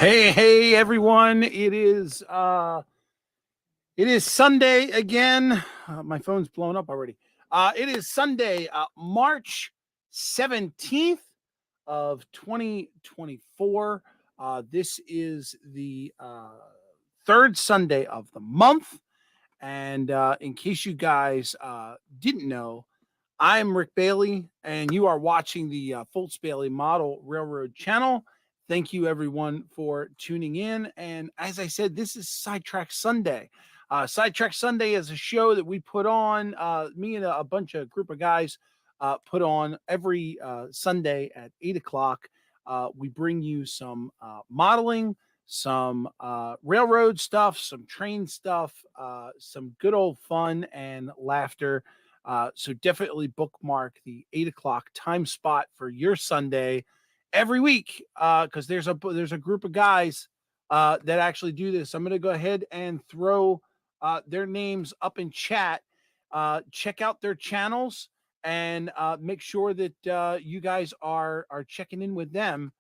Hey everyone. It is Sunday again. My phone's blown up already. It is Sunday, March 17th of 2024. This is the third Sunday of the month. And in case you guys didn't know, I'm Rick Bailey, and you are watching the Fultz Bailey Model Railroad channel. Thank you, everyone, for tuning in. And as I said, this is Sidetrack Sunday. Sidetrack Sunday is a show that we put on, me and a bunch of group of guys put on every Sunday at 8 o'clock. We bring you some modeling, some railroad stuff, some train stuff, some good old fun and laughter. So definitely bookmark the 8 o'clock time spot for your Sunday every week, because there's a group of guys that actually do this. I'm going to go ahead and throw their names up in chat. Check out their channels and make sure that you guys are checking in with them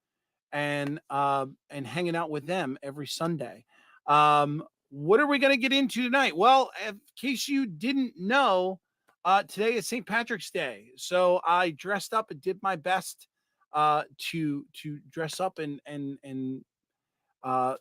and hanging out with them every Sunday. What are we going to get into tonight? Well, in case you didn't know, today is St. Patrick's Day, so I dressed up and did my best to dress up and I'm a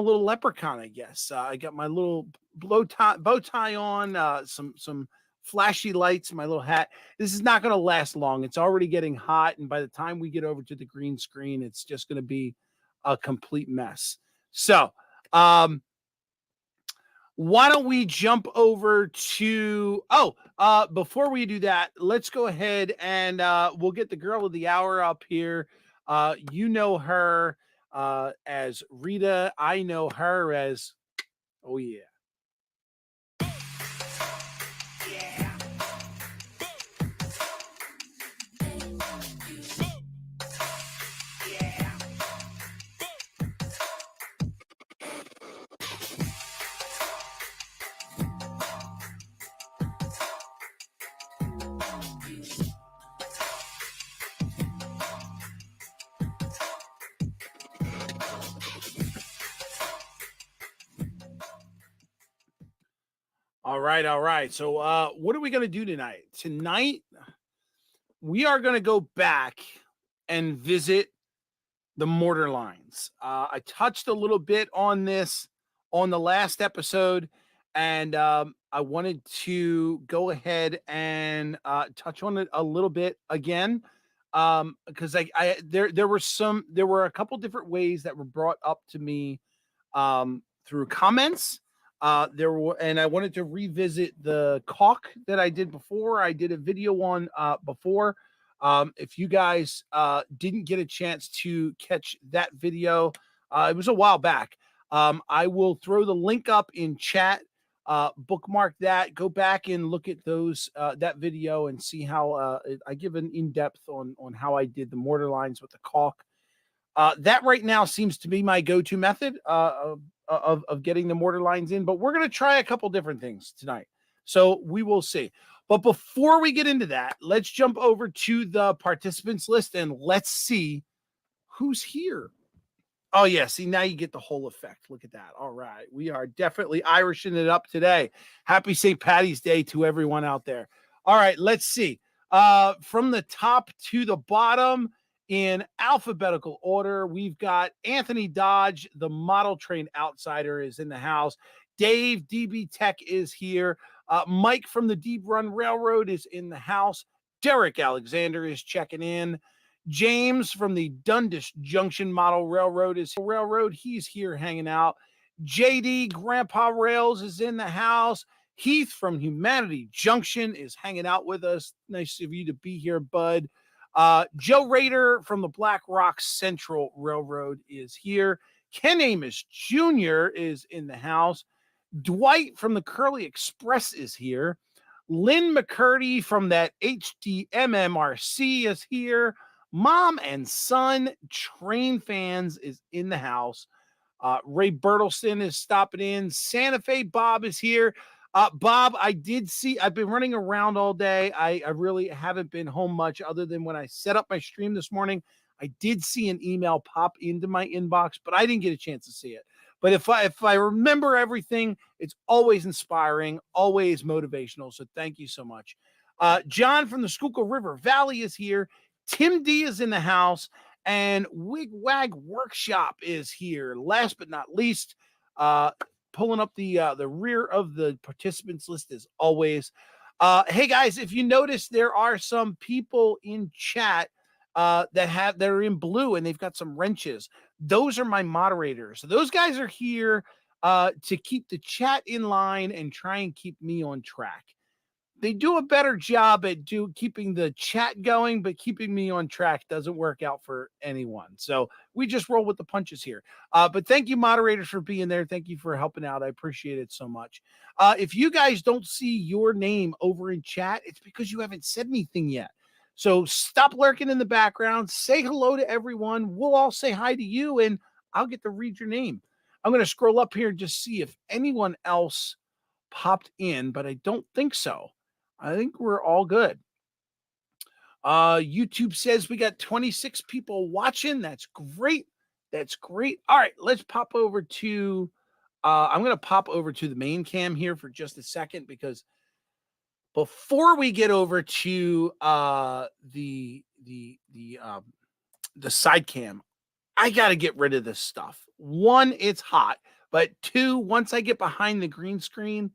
little leprechaun, I guess. I got my little bow tie on, some flashy lights, my little hat. This is not going to last long. It's already getting hot, and by the time we get over to the green screen, it's just going to be a complete mess. So, why don't we jump over to before we do that, let's go ahead and we'll get the girl of the hour up here. You know her as Rita. I know her as oh yeah. All right. So what are we going to do tonight? Tonight we are going to go back and visit the mortar lines. I touched a little bit on this on the last episode, and I wanted to go ahead and touch on it a little bit again, because there were a couple different ways that were brought up to me through comments. And I wanted to revisit the caulk that I did before. I did a video on before. If you guys didn't get a chance to catch that video, it was a while back. I will throw the link up in chat. Bookmark that. Go back and look at that video and see how I give an in-depth on how I did the mortar lines with the caulk. That right now seems to be my go-to method of getting the mortar lines in, but we're going to try a couple different things tonight. So we will see. But before we get into that, let's jump over to the participants list and let's see who's here. Oh, yeah. See, now you get the whole effect. Look at that. All right. We are definitely Irishing it up today. Happy St. Patty's Day to everyone out there. All right. Let's see. From the top to the bottom in alphabetical order, we've got Anthony Dodge, the model train outsider, is in the house. Dave, DB Tech, is here. Mike from the Deep Run Railroad is in the house. Derek Alexander is checking in. James from the Dundas Junction Model Railroad is railroad. He's here hanging out. JD Grandpa Rails is in the house. Heath from Humanity Junction is hanging out with us. Nice of you to be here, bud. Joe Rader from the Black Rock Central Railroad is here. Ken Amos Jr. is in the house. Dwight from the Curly Express is here. Lynn McCurdy from that HDMMRC is here. Mom and Son Train Fans is in the house. Ray Bertelston is stopping in. Santa Fe Bob is here. Bob, I've been running around all day. I really haven't been home much other than when I set up my stream this morning. I did see an email pop into my inbox, but I didn't get a chance to see it. But if I remember everything, it's always inspiring, always motivational. So thank you so much. John from the Schuylkill River Valley is here. Tim D is in the house, and Wigwag Workshop is here. Last but not least, pulling up the rear of the participants list as always. Hey guys, if you notice, there are some people in chat that are in blue and they've got some wrenches. Those are my moderators. So those guys are here to keep the chat in line and try and keep me on track. They do a better job at keeping the chat going, but keeping me on track doesn't work out for anyone. So we just roll with the punches here. But thank you, moderators, for being there. Thank you for helping out. I appreciate it so much. If you guys don't see your name over in chat, it's because you haven't said anything yet. So stop lurking in the background. Say hello to everyone. We'll all say hi to you, and I'll get to read your name. I'm going to scroll up here and just see if anyone else popped in, but I don't think so. I think we're all good. YouTube says we got 26 people watching. That's great. That's great. All right, let's pop over to I'm going to pop over to the main cam here for just a second, because before we get over to the side cam, I got to get rid of this stuff. One, it's hot, but two, once I get behind the green screen,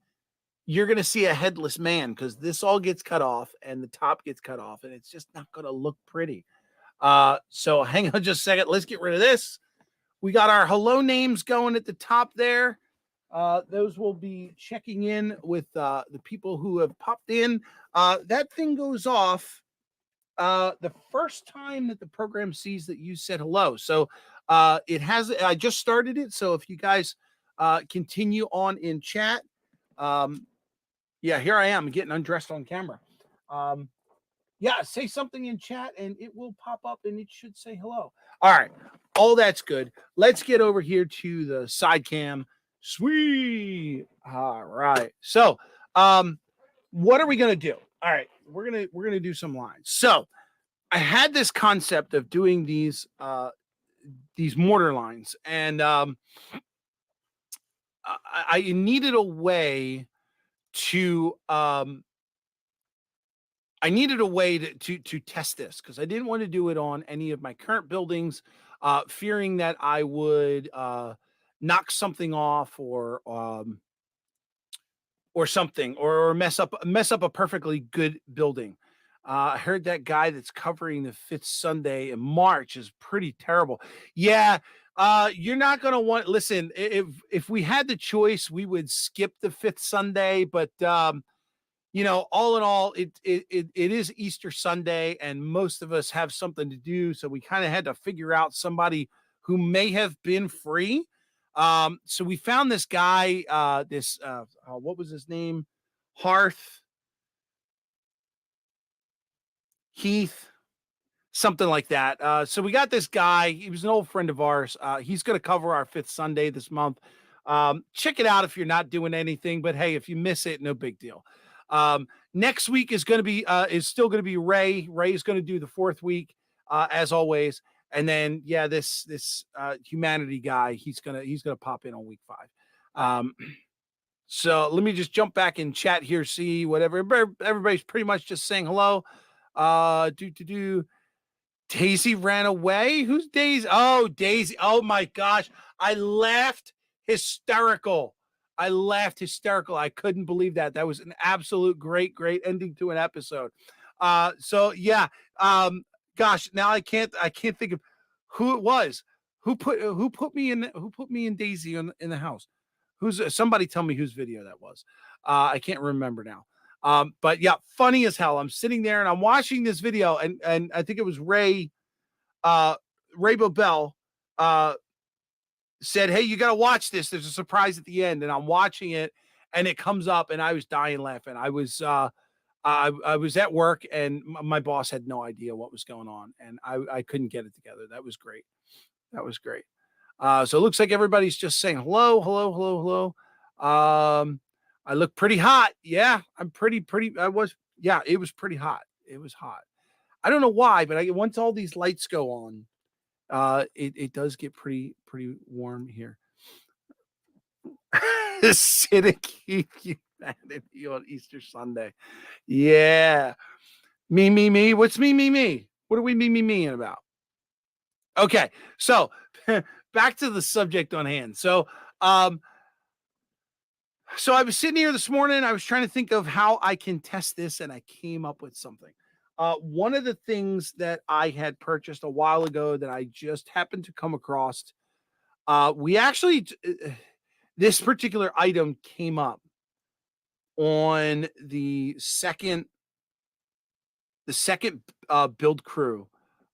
you're going to see a headless man, because this all gets cut off and the top gets cut off, and it's just not going to look pretty. So hang on just a second. Let's get rid of this. We got our hello names going at the top there. Those will be checking in with the people who have popped in. That thing goes off the first time that the program sees that you said hello. So it has, I just started it. So if you guys continue on in chat, yeah, here I am getting undressed on camera. Yeah, say something in chat and it will pop up and it should say hello. All right, all that's good. Let's get over here to the side cam. Sweet. All right. So, what are we gonna do? All right, we're gonna do some lines. So, I had this concept of doing these mortar lines, and I needed a way to to test this, because I didn't want to do it on any of my current buildings, fearing that I would knock something off or something, or mess up a perfectly good building. I heard that guy that's covering the fifth Sunday in March is pretty terrible. Yeah, you're not gonna want. Listen, if we had the choice, we would skip the fifth Sunday, but you know, all in all, it is Easter Sunday, and most of us have something to do, so we kind of had to figure out somebody who may have been free. So we found this guy, what was his name? Heath, something like that. So we got this guy. He was an old friend of ours. He's going to cover our fifth Sunday this month. Check it out if you're not doing anything, but hey, if you miss it, no big deal. Next week is going to be still going to be Ray. Ray is going to do the fourth week, as always. And then, yeah, this humanity guy, he's gonna pop in on week 5. So let me just jump back in chat here, see whatever everybody's pretty much just saying hello. Daisy ran away. Who's Daisy? Oh, Daisy. Oh my gosh, I laughed hysterical. I couldn't believe that. That was an absolute great ending to an episode. So yeah, gosh, now I can't think of who it was. Who put me in Daisy in the house? Somebody tell me whose video that was. I can't remember now. But yeah, funny as hell. I'm sitting there and I'm watching this video, and I think it was Ray Bobel said, "Hey, you got to watch this. There's a surprise at the end." And I'm watching it, and it comes up, and I was dying laughing. I was at work, and my boss had no idea what was going on, and I couldn't get it together. That was great. So it looks like everybody's just saying hello, hello, hello, hello. I look pretty hot. Yeah, I'm pretty. Yeah, it was pretty hot. It was hot. I don't know why, but once all these lights go on, It does get pretty warm here. Acidic humanity on Easter Sunday. Yeah. Me. What's me? What are we me about? Okay. So back to the subject on hand. So I was sitting here this morning. I was trying to think of how I can test this, and I came up with something. One of the things that I had purchased a while ago that I just happened to come across, we actually this particular item came up on the second build crew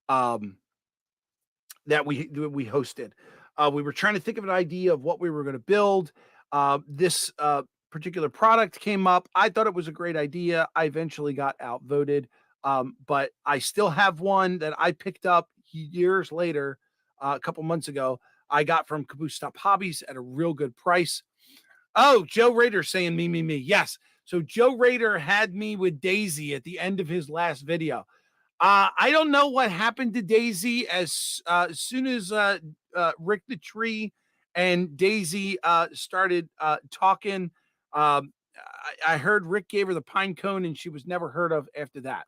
that we hosted. We were trying to think of an idea of what we were going to build. This particular product came up. I thought it was a great idea. I eventually got outvoted, but I still have one that I picked up years later, a couple months ago. I got from Caboose Stop Hobbies at a real good price. Oh, Joe Rader saying me. Yes. So Joe Rader had me with Daisy at the end of his last video. I don't know what happened to Daisy as soon as Rick the Tree and Daisy started talking. I heard Rick gave her the pine cone and she was never heard of after that.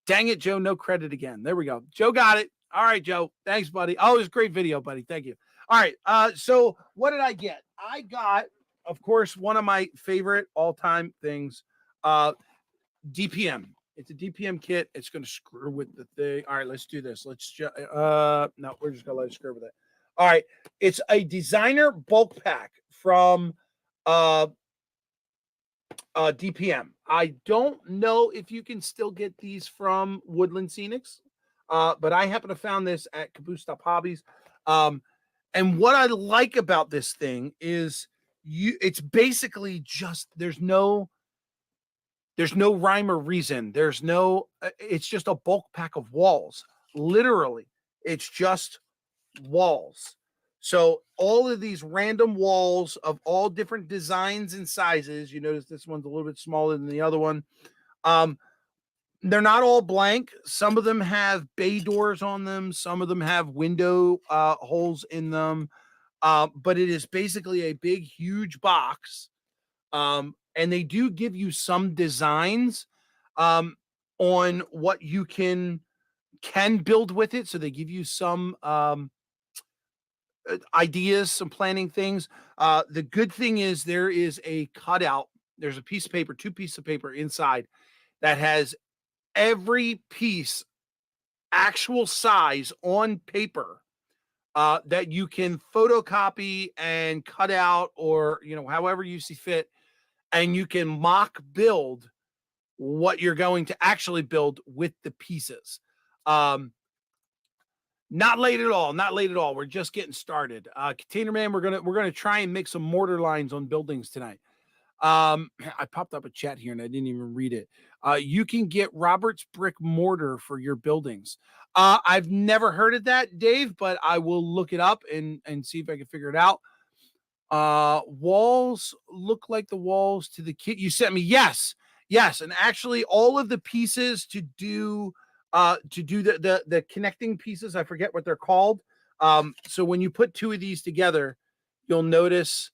Dang it, Joe, no credit again. There we go. Joe got it. All right, Joe. Thanks, buddy. Oh, it was a great video, buddy. Thank you. All right. So what did I get? I got, of course, one of my favorite all-time things, DPM. It's a DPM kit. It's going to screw with the thing. All right, let's do this. Let's just, no, we're just going to let it screw with it. All right. It's a designer bulk pack from DPM. I don't know if you can still get these from Woodland Scenics, but I happen to found this at Caboose Stop Hobbies. And what I like about this thing is it's basically just, there's no rhyme or reason. It's just a bulk pack of walls. Literally, it's just walls. So all of these random walls of all different designs and sizes. You notice this one's a little bit smaller than the other one. They're not all blank. Some of them have bay doors on them. Some of them have window holes in them. But it is basically a big, huge box. And they do give you some designs on what you can build with it. So they give you some ideas, some planning things. The good thing is there is a cutout. There's a piece of paper, 2 pieces of paper inside that has every piece actual size on paper that you can photocopy and cut out, or however you see fit, and you can mock build what you're going to actually build with the pieces. Not late at all. We're just getting started. Container Man, we're gonna try and make some mortar lines on buildings tonight. I popped up a chat here and I didn't even read it. You can get Robert's brick mortar for your buildings. I've never heard of that, Dave, but I will look it up and see if I can figure it out. Walls look like the walls to the kit you sent me. Yes. And actually all of the pieces to do the connecting pieces, I forget what they're called. So when you put 2 of these together, you'll notice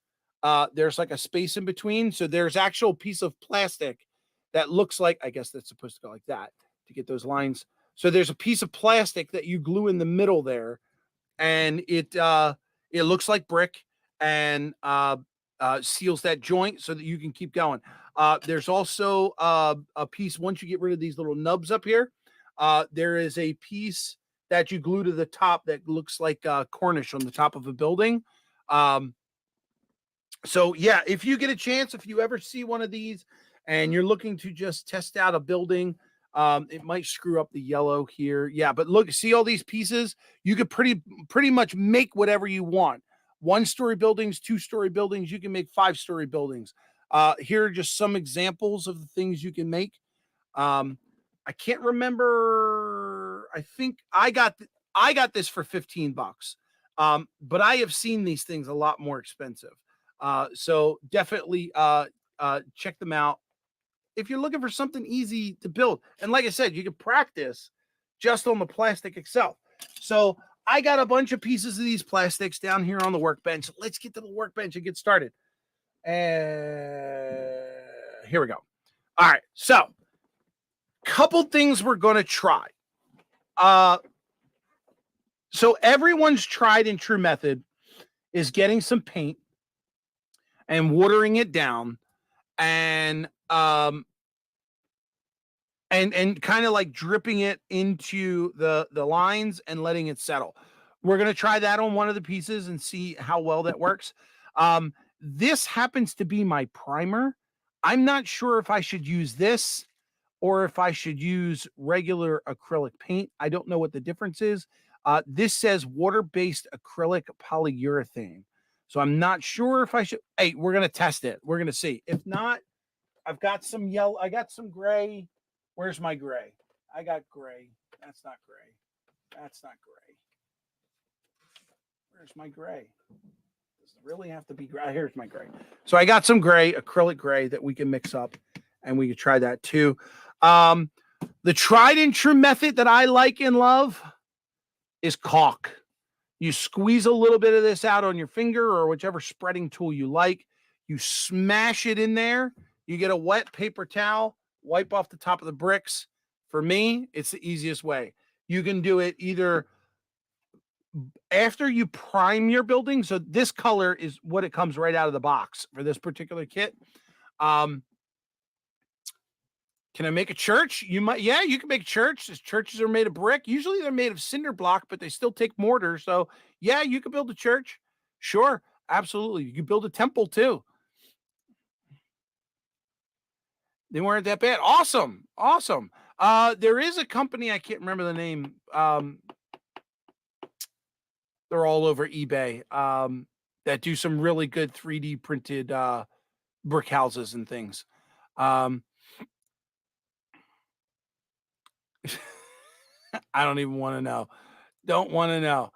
there's like a space in between. So there's actual piece of plastic that looks like, I guess that's supposed to go like that to get those lines. So there's a piece of plastic that you glue in the middle there, and it looks like brick and seals that joint so that you can keep going. There's also a piece, once you get rid of these little nubs up here, there is a piece that you glue to the top that looks like Cornish on the top of a building. So yeah, if you get a chance, if you ever see one of these and you're looking to just test out a building, it might screw up the yellow here. Yeah, but look, see all these pieces? You could pretty much make whatever you want. 1-story buildings, 2-story buildings, you can make 5-story buildings. Here are just some examples of the things you can make. I can't remember. I think I got this for $15. But I have seen these things a lot more expensive. So definitely check them out if you're looking for something easy to build. And like I said, you can practice just on the plastic itself. So I got a bunch of pieces of these plastics down here on the workbench. Let's get to the workbench and get started. And here we go. All right. So, couple things we're going to try. So everyone's tried and true method is getting some paint and watering it down and kind of like dripping it into the lines and letting it settle. We're going to try that on one of the pieces and see how well that works. This happens to be my primer. I'm not sure if I should use this or if I should use regular acrylic paint. I don't know what the difference is. This says water-based acrylic polyurethane. So I'm not sure if I should. Hey, we're going to test it. We're going to see. If not, I've got some yellow. I got some gray. Where's my gray? I got gray. That's not gray. That's not gray. Where's my gray? Does it really have to be gray? Here's my gray. So I got some gray, acrylic gray that we can mix up, and we can try that too. The tried and true method that I like and love is caulk. You squeeze a little bit of this out on your finger or whichever spreading tool you like. You smash it in there. You get a wet paper towel, wipe off the top of the bricks. For me, it's the easiest way. You can do it either after you prime your building. So this color is what it comes right out of the box for this particular kit. Can I make a church? You might. Yeah, you can make a church. Churches are made of brick. Usually they're made of cinder block, but they still take mortar. So yeah, you can build a church. Sure, absolutely. You can build a temple too. They weren't that bad. Awesome. Awesome. There is a company, I can't remember the name. They're all over eBay that do some really good 3D printed brick houses and things. I don't even want to know. Don't want to know.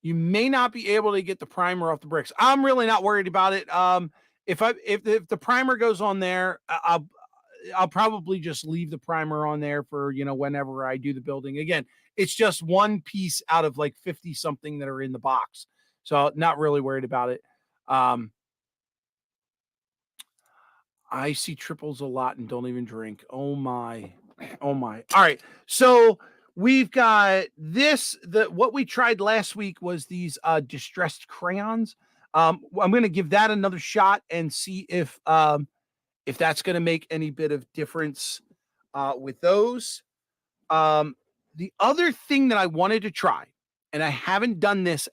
You may not be able to get the primer off the bricks. I'm really not worried about it. If the primer goes on there, I'll probably just leave the primer on there for, whenever I do the building. Again, it's just one piece out of like 50 something that are in the box. So not really worried about it. I see triples a lot and don't even drink. Oh my. Oh my. All right. So we've got this. What we tried last week was these distressed crayons. I'm going to give that another shot and see if that's going to make any bit of difference with those. The other thing that I wanted to try, and I haven't done this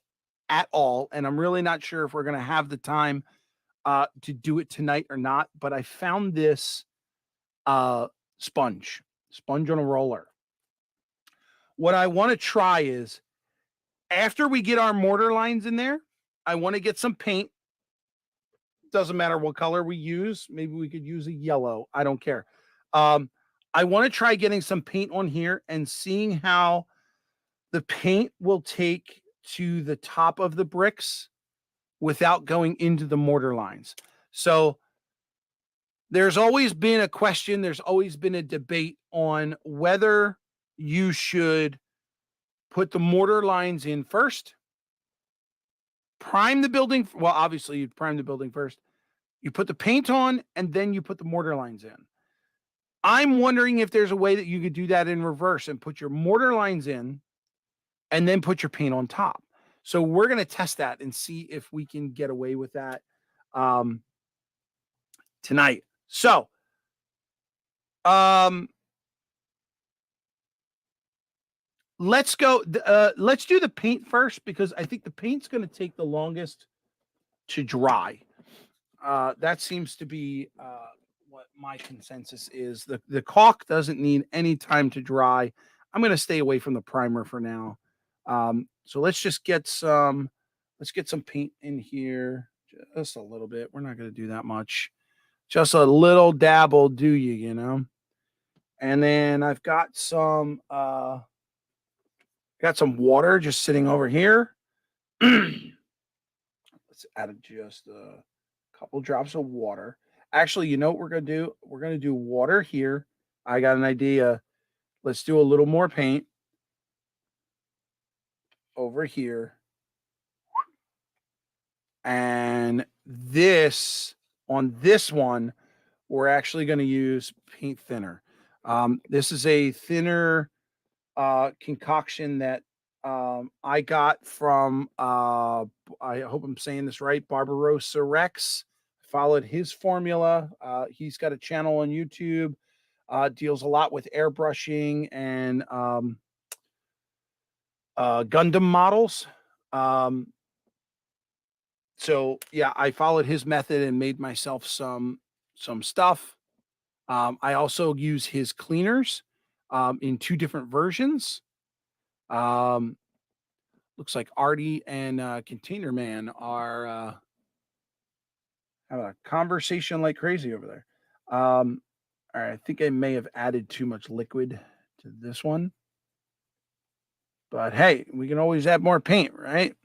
at all, and I'm really not sure if we're going to have the time to do it tonight or not, but I found this sponge on a roller. What I want to try is after we get our mortar lines in there, I want to get some paint. Doesn't matter what color we use. Maybe we could use a yellow. I don't care. I want to try getting some paint on here and seeing how the paint will take to the top of the bricks without going into the mortar lines. So there's always been a question. There's always been a debate on whether you should put the mortar lines in first, prime the building. Well, obviously you'd prime the building first. You put the paint on and then you put the mortar lines in. I'm wondering if there's a way that you could do that in reverse and put your mortar lines in and then put your paint on top. So we're going to test that and see if we can get away with that tonight. So, let's go. Let's do the paint first because I think the paint's going to take the longest to dry. That seems to be what my consensus is. The caulk doesn't need any time to dry. I'm going to stay away from the primer for now. So let's just get some. Let's get some paint in here, just a little bit. We're not going to do that much. Just a little dab will do you, And then I've got some water just sitting over here. Let's add just a couple drops of water. Actually, you know what we're going to do? We're going to do water here. I got an idea. Let's do a little more paint. over here. And this, on this one, we're actually going to use paint thinner. This is a thinner concoction that I got from, I hope I'm saying this right, Barbarossa Rex. Followed his formula. He's got a channel on YouTube, deals a lot with airbrushing and Gundam models. So yeah, I followed his method and made myself some stuff. I also use his cleaners in 2 different versions. Um, looks like Artie and Container Man are having a conversation like crazy over there. All right, I think I may have added too much liquid to this one, but hey, we can always add more paint, right?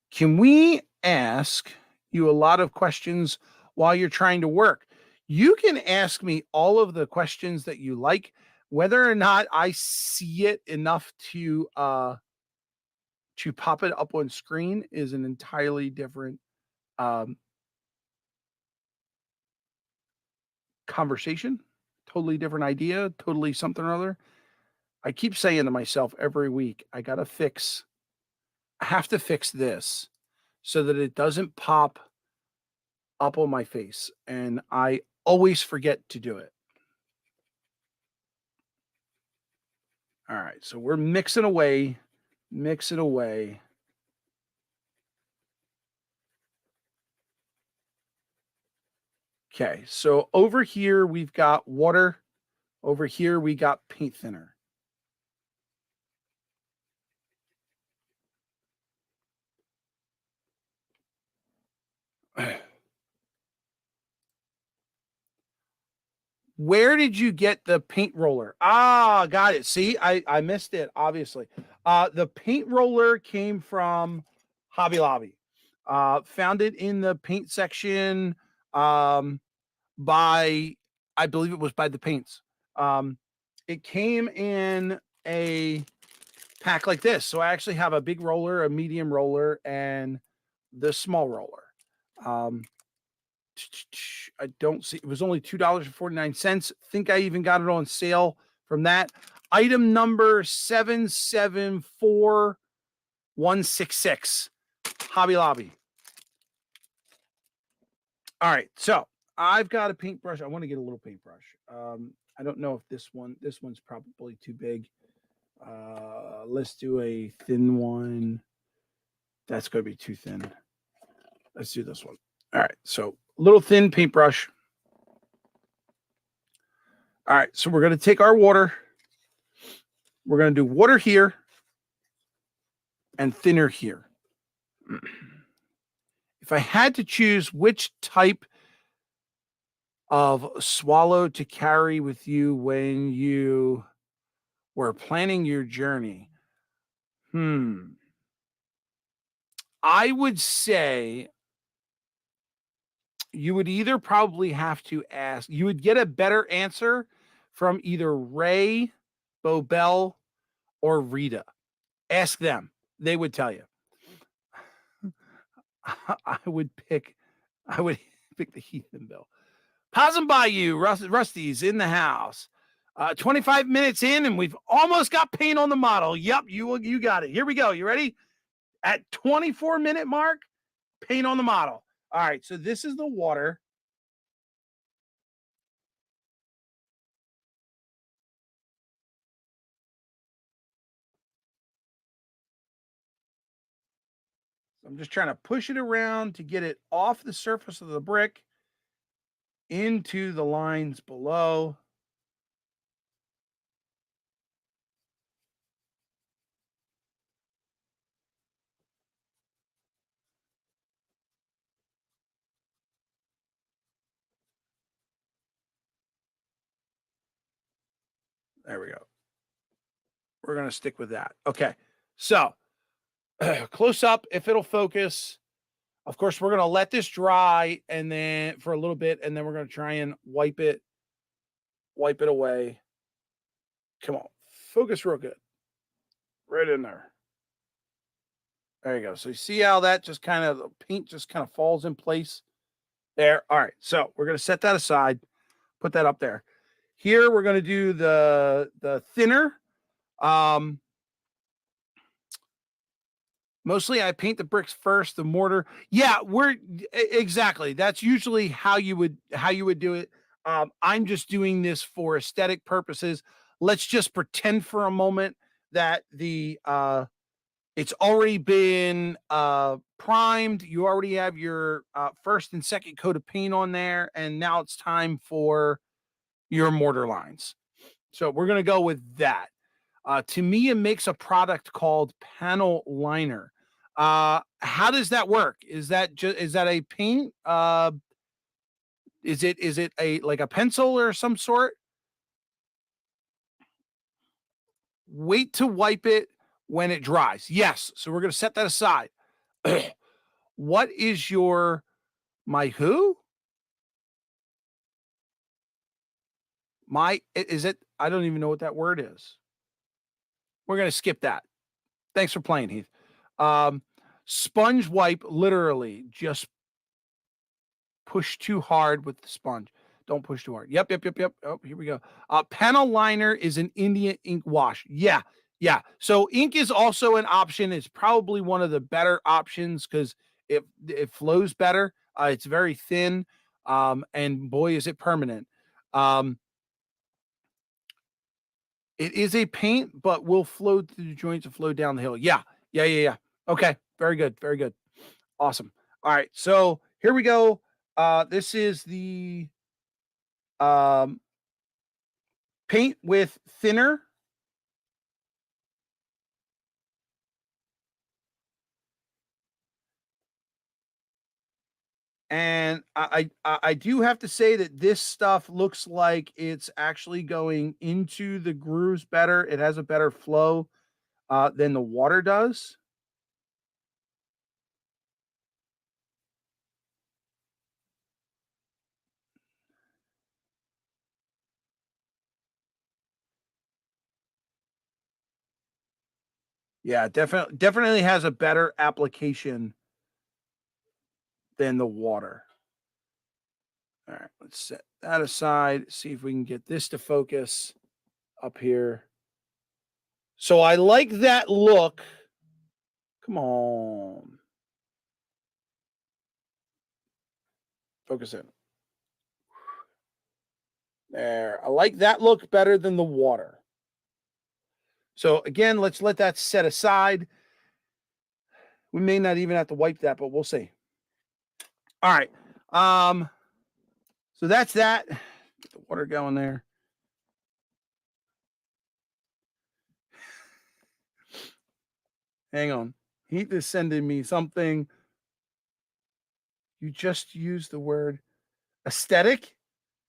Can we ask you a lot of questions while you're trying to work? You can ask me all of the questions that you like. Whether or not I see it enough to pop it up on screen is an entirely different conversation, totally different idea, totally something or other. I keep saying to myself every week, I have to fix this so that it doesn't pop up on my face. And I always forget to do it. All right. So we're mixing away. Okay. So over here, we've got water. Over here, we got paint thinner. Where did you get the paint roller? Ah, got it. See, I missed it, obviously. The paint roller came from Hobby Lobby. Found it in the paint section by, I believe it was by the paints. It came in a pack like this. So I actually have a big roller, a medium roller, and the small roller. I don't see, it was only $2.49. Think I even got it on sale from that. Item number 774166, Hobby Lobby. All right, so I've got a paintbrush. I want to get a little paintbrush. I don't know if this one's probably too big. Let's do a thin one. That's going to be too thin. Let's do this one. All right, so a little thin paintbrush. All right, so we're going to take our water. We're going to do water here and thinner here. If I had to choose which type of swallow to carry with you when you were planning your journey, I would say you would either probably have to ask, you would get a better answer from either Ray, Bobel, or Rita. Ask them. They would tell you. I would pick the Heathen Bill. Passing by you, Rusty's in the house. 25 minutes in, and we've almost got paint on the model. Yep, you got it. Here we go. You ready? At 24-minute mark, paint on the model. All right, so this is the water. So I'm just trying to push it around to get it off the surface of the brick into the lines below. There we go. We're going to stick with that. Okay. So close up, if it'll focus. Of course, we're going to let this dry and then for a little bit, and then we're going to try and wipe it away. Come on, focus real good. Right in there. There you go. So you see how that just kind of, the paint just kind of falls in place there. All right. So we're going to set that aside, put that up there. Here we're going to do the thinner. Mostly I paint the bricks first, the mortar. Yeah, exactly. That's usually how you would do it. I'm just doing this for aesthetic purposes. Let's just pretend for a moment that the it's already been primed. You already have your first and second coat of paint on there, and now it's time for your mortar lines. So we're going to go with that. To me, it makes a product called panel liner. How does that work? Is that a paint? Is it a like a pencil or some sort? Wait to wipe it when it dries. Yes. So we're going to set that aside. What is your my who? Is it? I don't even know what that word is. We're going to skip that. Thanks for playing, Heath. Sponge wipe, literally just push too hard with the sponge. Don't push too hard. Yep. Oh, here we go. Panel liner is an Indian ink wash. Yeah. So ink is also an option. It's probably one of the better options because it flows better. It's very thin. And boy, is it permanent. It is a paint, but will flow through the joints and flow down the hill. Yeah. Okay. Very good. Awesome. All right. So here we go. This is the paint with thinner. And I do have to say that this stuff looks like it's actually going into the grooves better. It has a better flow than the water does. Yeah, definitely has a better application than the water. All right, let's set that aside. See if we can get this to focus up here. So I like that look. Come on. Focus in. There. I like that look better than the water. So again, let's let that set aside. We may not even have to wipe that, but we'll see. All right. So that's that. Get the water going there. Hang on. Heath is sending me something. You just used the word aesthetic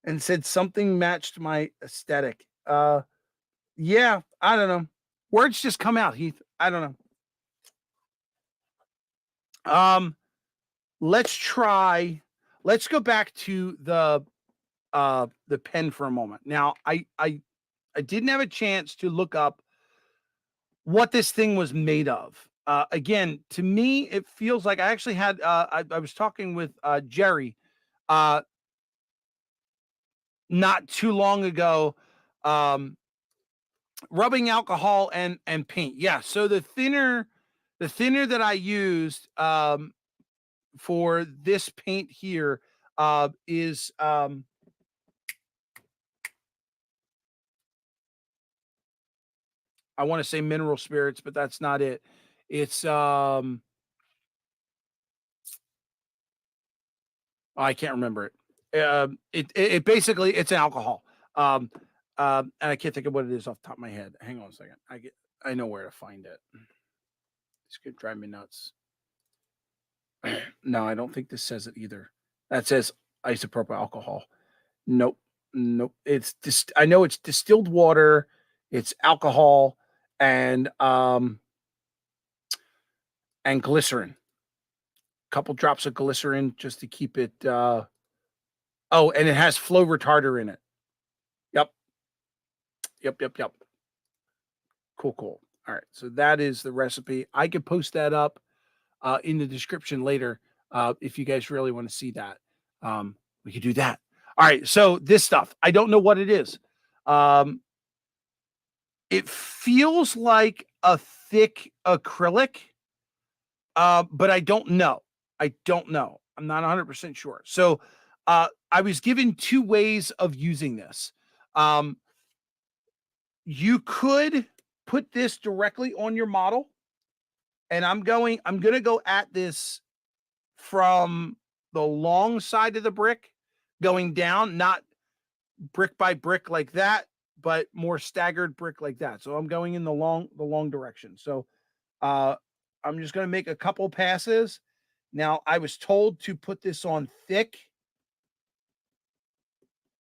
and said something matched my aesthetic. Yeah, I don't know. Words just come out, Heath. I don't know. Let's go back to the pen for a moment. Now, I didn't have a chance to look up what this thing was made of. Again, to me, it feels like I actually had I was talking with Jerry not too long ago, rubbing alcohol and paint. Yeah, so the thinner that I used for this paint here is I want to say mineral spirits, but that's not it. It's I can't remember it. It basically it's an alcohol. And I can't think of what it is off the top of my head. Hang on a second. I know where to find it. This could drive me nuts. No, I don't think this says it either. That says isopropyl alcohol. Nope. It's just I know it's distilled water, it's alcohol, and glycerin. Couple drops of glycerin just to keep it oh, and it has flow retarder in it. Yep. Cool. All right, so that is the recipe. I could post that up in the description later if you guys really want to see that. We could do that. All right, so this stuff, I don't know what it is. It feels like a thick acrylic, but I don't know. I don't know. I'm not 100% sure. So I was given two ways of using this. You could put this directly on your model, and I'm going to go at this from the long side of the brick going down, not brick by brick like that, but more staggered brick like that. So I'm going in the long direction. So I'm just going to make a couple passes. Now I was told to put this on thick.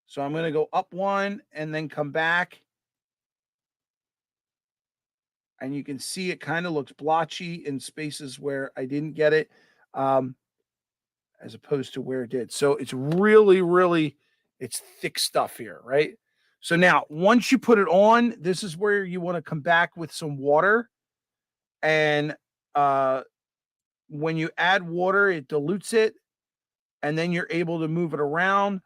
So I'm going to go up one and then come back. And you can see it kind of looks blotchy in spaces where I didn't get it, as opposed to where it did. So it's really, it's thick stuff here, right? So now, once you put it on, this is where you want to come back with some water. And when you add water, it dilutes it. And then you're able to move it around.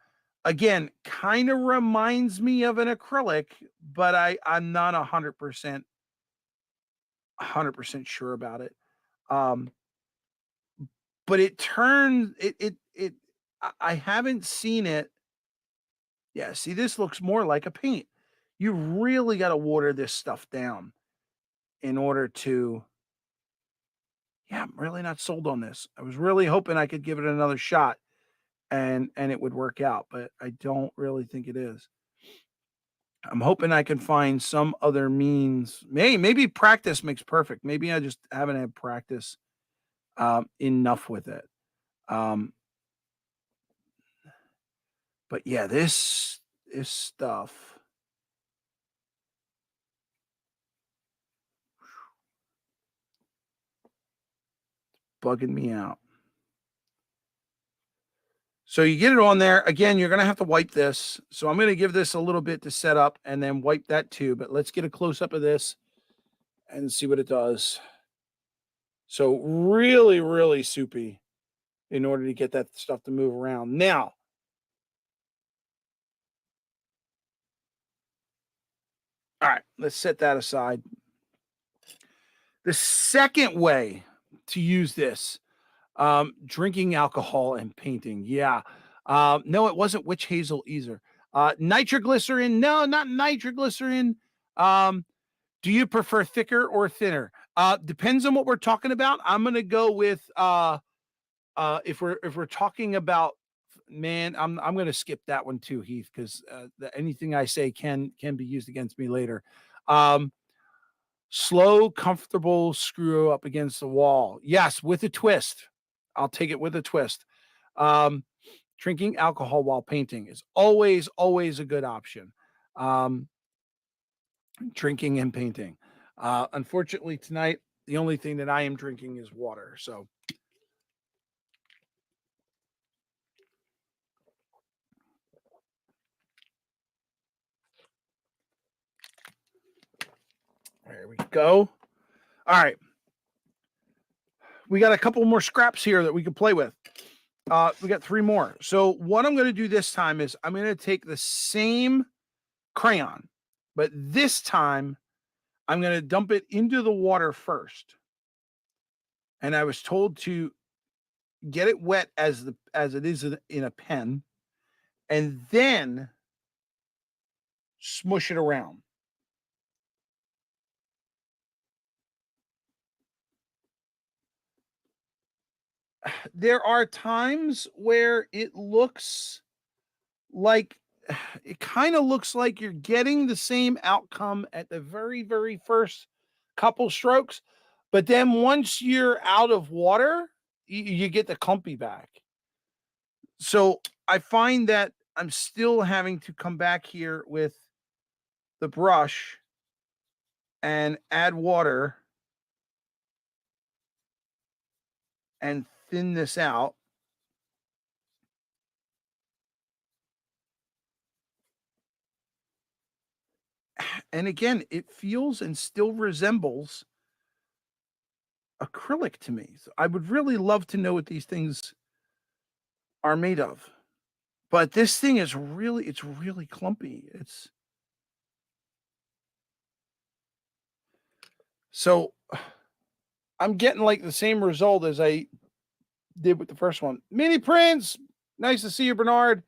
Again, kind of reminds me of an acrylic, but I'm not 100% sure about it. But it turns it I haven't seen it. Yeah, see, this looks more like a paint. You really got to water this stuff down in order to. Yeah, I'm really not sold on this. I was really hoping I could give it another shot and it would work out, but I don't really think it is. I'm hoping I can find some other means. Maybe practice makes perfect. Maybe I just haven't had practice enough with it. But yeah, this stuff. Bugging me out. So you get it on there. Again, you're going to have to wipe this. So I'm going to give this a little bit to set up and then wipe that too. But let's get a close up of this and see what it does. So really soupy in order to get that stuff to move around. Now, all right, let's set that aside. The second way to use this, drinking alcohol and painting. Yeah. No, it wasn't witch hazel either. Nitroglycerin. No, not nitroglycerin. Do you prefer thicker or thinner? Depends on what we're talking about. I'm gonna go with if we're talking about, man, I'm gonna skip that one too, Heath, because anything I say can be used against me later. Slow, comfortable screw up against the wall. Yes, with a twist. I'll take it with a twist. Um, Drinking alcohol while painting is always a good option. Drinking and painting. Unfortunately, tonight, the only thing that I am drinking is water. So, there we go. All right. We got a couple more scraps here that we can play with. We got 3 more. So, what I'm going to do this time is I'm going to take the same crayon, but this time I'm going to dump it into the water first. And I was told to get it wet as it is in a pen, and then smush it around. There are times where it looks like it kind of looks like you're getting the same outcome at the very first couple strokes, but then once you're out of water, you get the clumpy back. So I find that I'm still having to come back here with the brush and add water and thin this out. And again, it feels and still resembles acrylic to me. So I would really love to know what these things are made of. But this thing is really, it's really clumpy. It's so I'm getting like the same result as I did with the first one. Mini Prince, nice to see you, Bernard.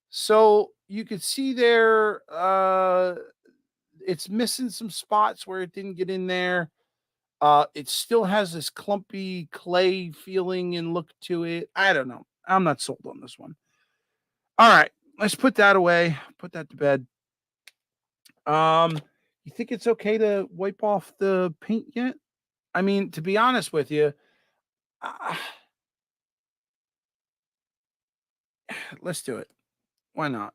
So you could see there, it's missing some spots where it didn't get in there. It still has this clumpy clay feeling and look to it. I don't know. I'm not sold on this one. All right, let's put that away. Put that to bed. You think it's okay to wipe off the paint yet? I mean, to be honest with you, uh, let's do it. Why not?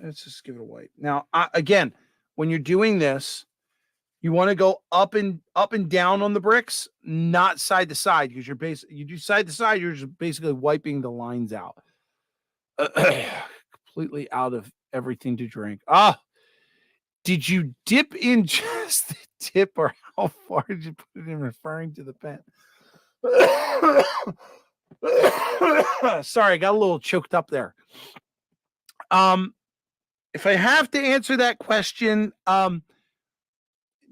Let's just give it a wipe. Now, again, when you're doing this, you want to go up and down on the bricks, not side to side, because you do side to side, you're just basically wiping the lines out. Completely out of everything to drink. Did you dip in just the tip, or how far did you put it in referring to the pen? Sorry, I got a little choked up there. If I have to answer that question,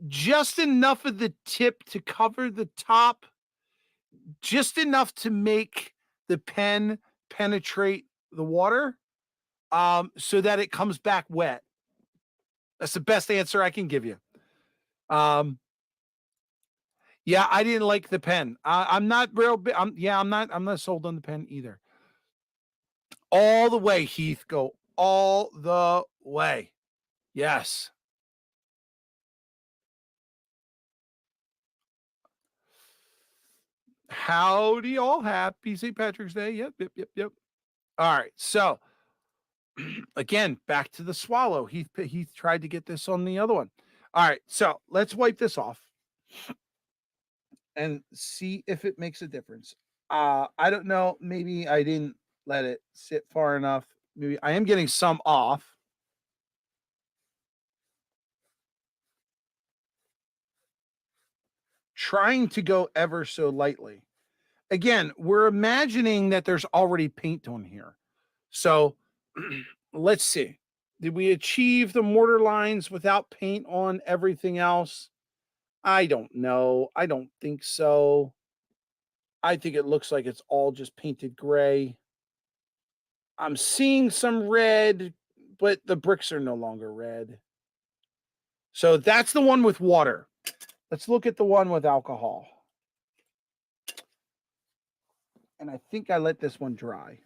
just enough of the tip to cover the top, just enough to make the pen penetrate the water, so that it comes back wet. That's the best answer I can give you. Yeah, I didn't like the pen. I'm not real. I'm not sold on the pen either. All the way, Heath. Go all the way. Yes. Howdy, all. Happy St. Patrick's Day. Yep. All right. So, again, back to the swallow. Heath tried to get this on the other one. All right. So, let's wipe this off and see if it makes a difference. I don't know. Maybe I didn't let it sit far enough. Maybe I am getting some off. Trying to go ever so lightly. Again, we're imagining that there's already paint on here. So let's see. Did we achieve the mortar lines without paint on everything else? I don't know. I don't think so. I think it looks like it's all just painted gray. I'm seeing some red, but the bricks are no longer red. So that's the one with water. Let's look at the one with alcohol. And I think I let this one dry.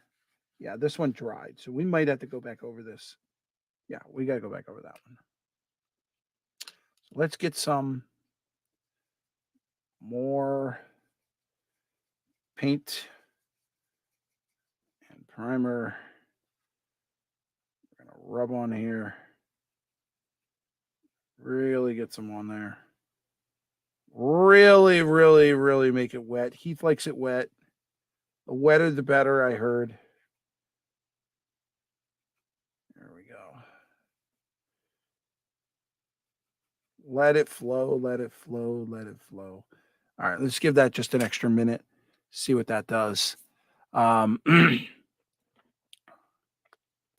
Yeah, this one dried. So we might have to go back over this. Yeah, we got to go back over that one. So let's get some more paint and primer. We're going to rub on here. Really get some on there. Really make it wet. Heath likes it wet. The wetter, the better, I heard. There we go. Let it flow, let it flow, let it flow. All right, let's give that just an extra minute. See what that does. Been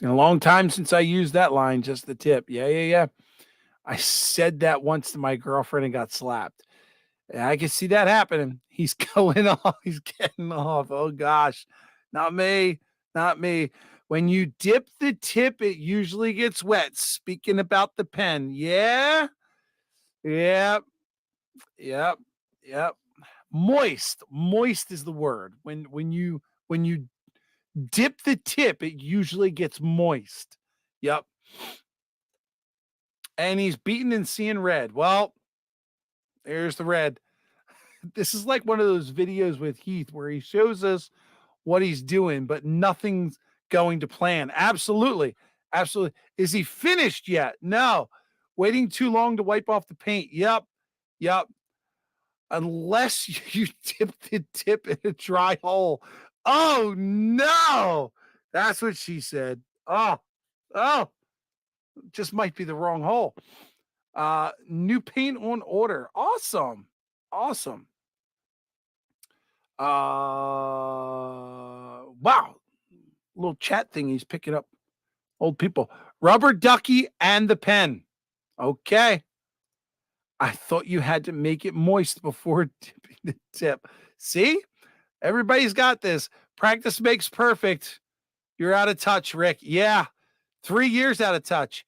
a long time since I used that line, just the tip. Yeah. I said that once to my girlfriend and got slapped. I can see that happening. He's going off. He's getting off. Oh, gosh. Not me. When you dip the tip, it usually gets wet. Speaking about the pen. Yeah. Yep. Moist. Moist is the word. When you dip the tip, it usually gets moist. Yep. And he's beaten and seeing red. Well, there's the red. This is like one of those videos with Heath where he shows us what he's doing, but nothing's going to plan. Absolutely. Is he finished yet? No. Waiting too long to wipe off the paint. Yep. Unless you dip the tip in a dry hole. Oh, no. That's what she said. Oh, just might be the wrong hole. New paint on order. Awesome. Awesome. Wow. Little chat thing he's picking up. Old people. Rubber ducky and the pen. Okay. I thought you had to make it moist before dipping the tip. See? Everybody's got this. Practice makes perfect. You're out of touch, Rick. Yeah. 3 years out of touch.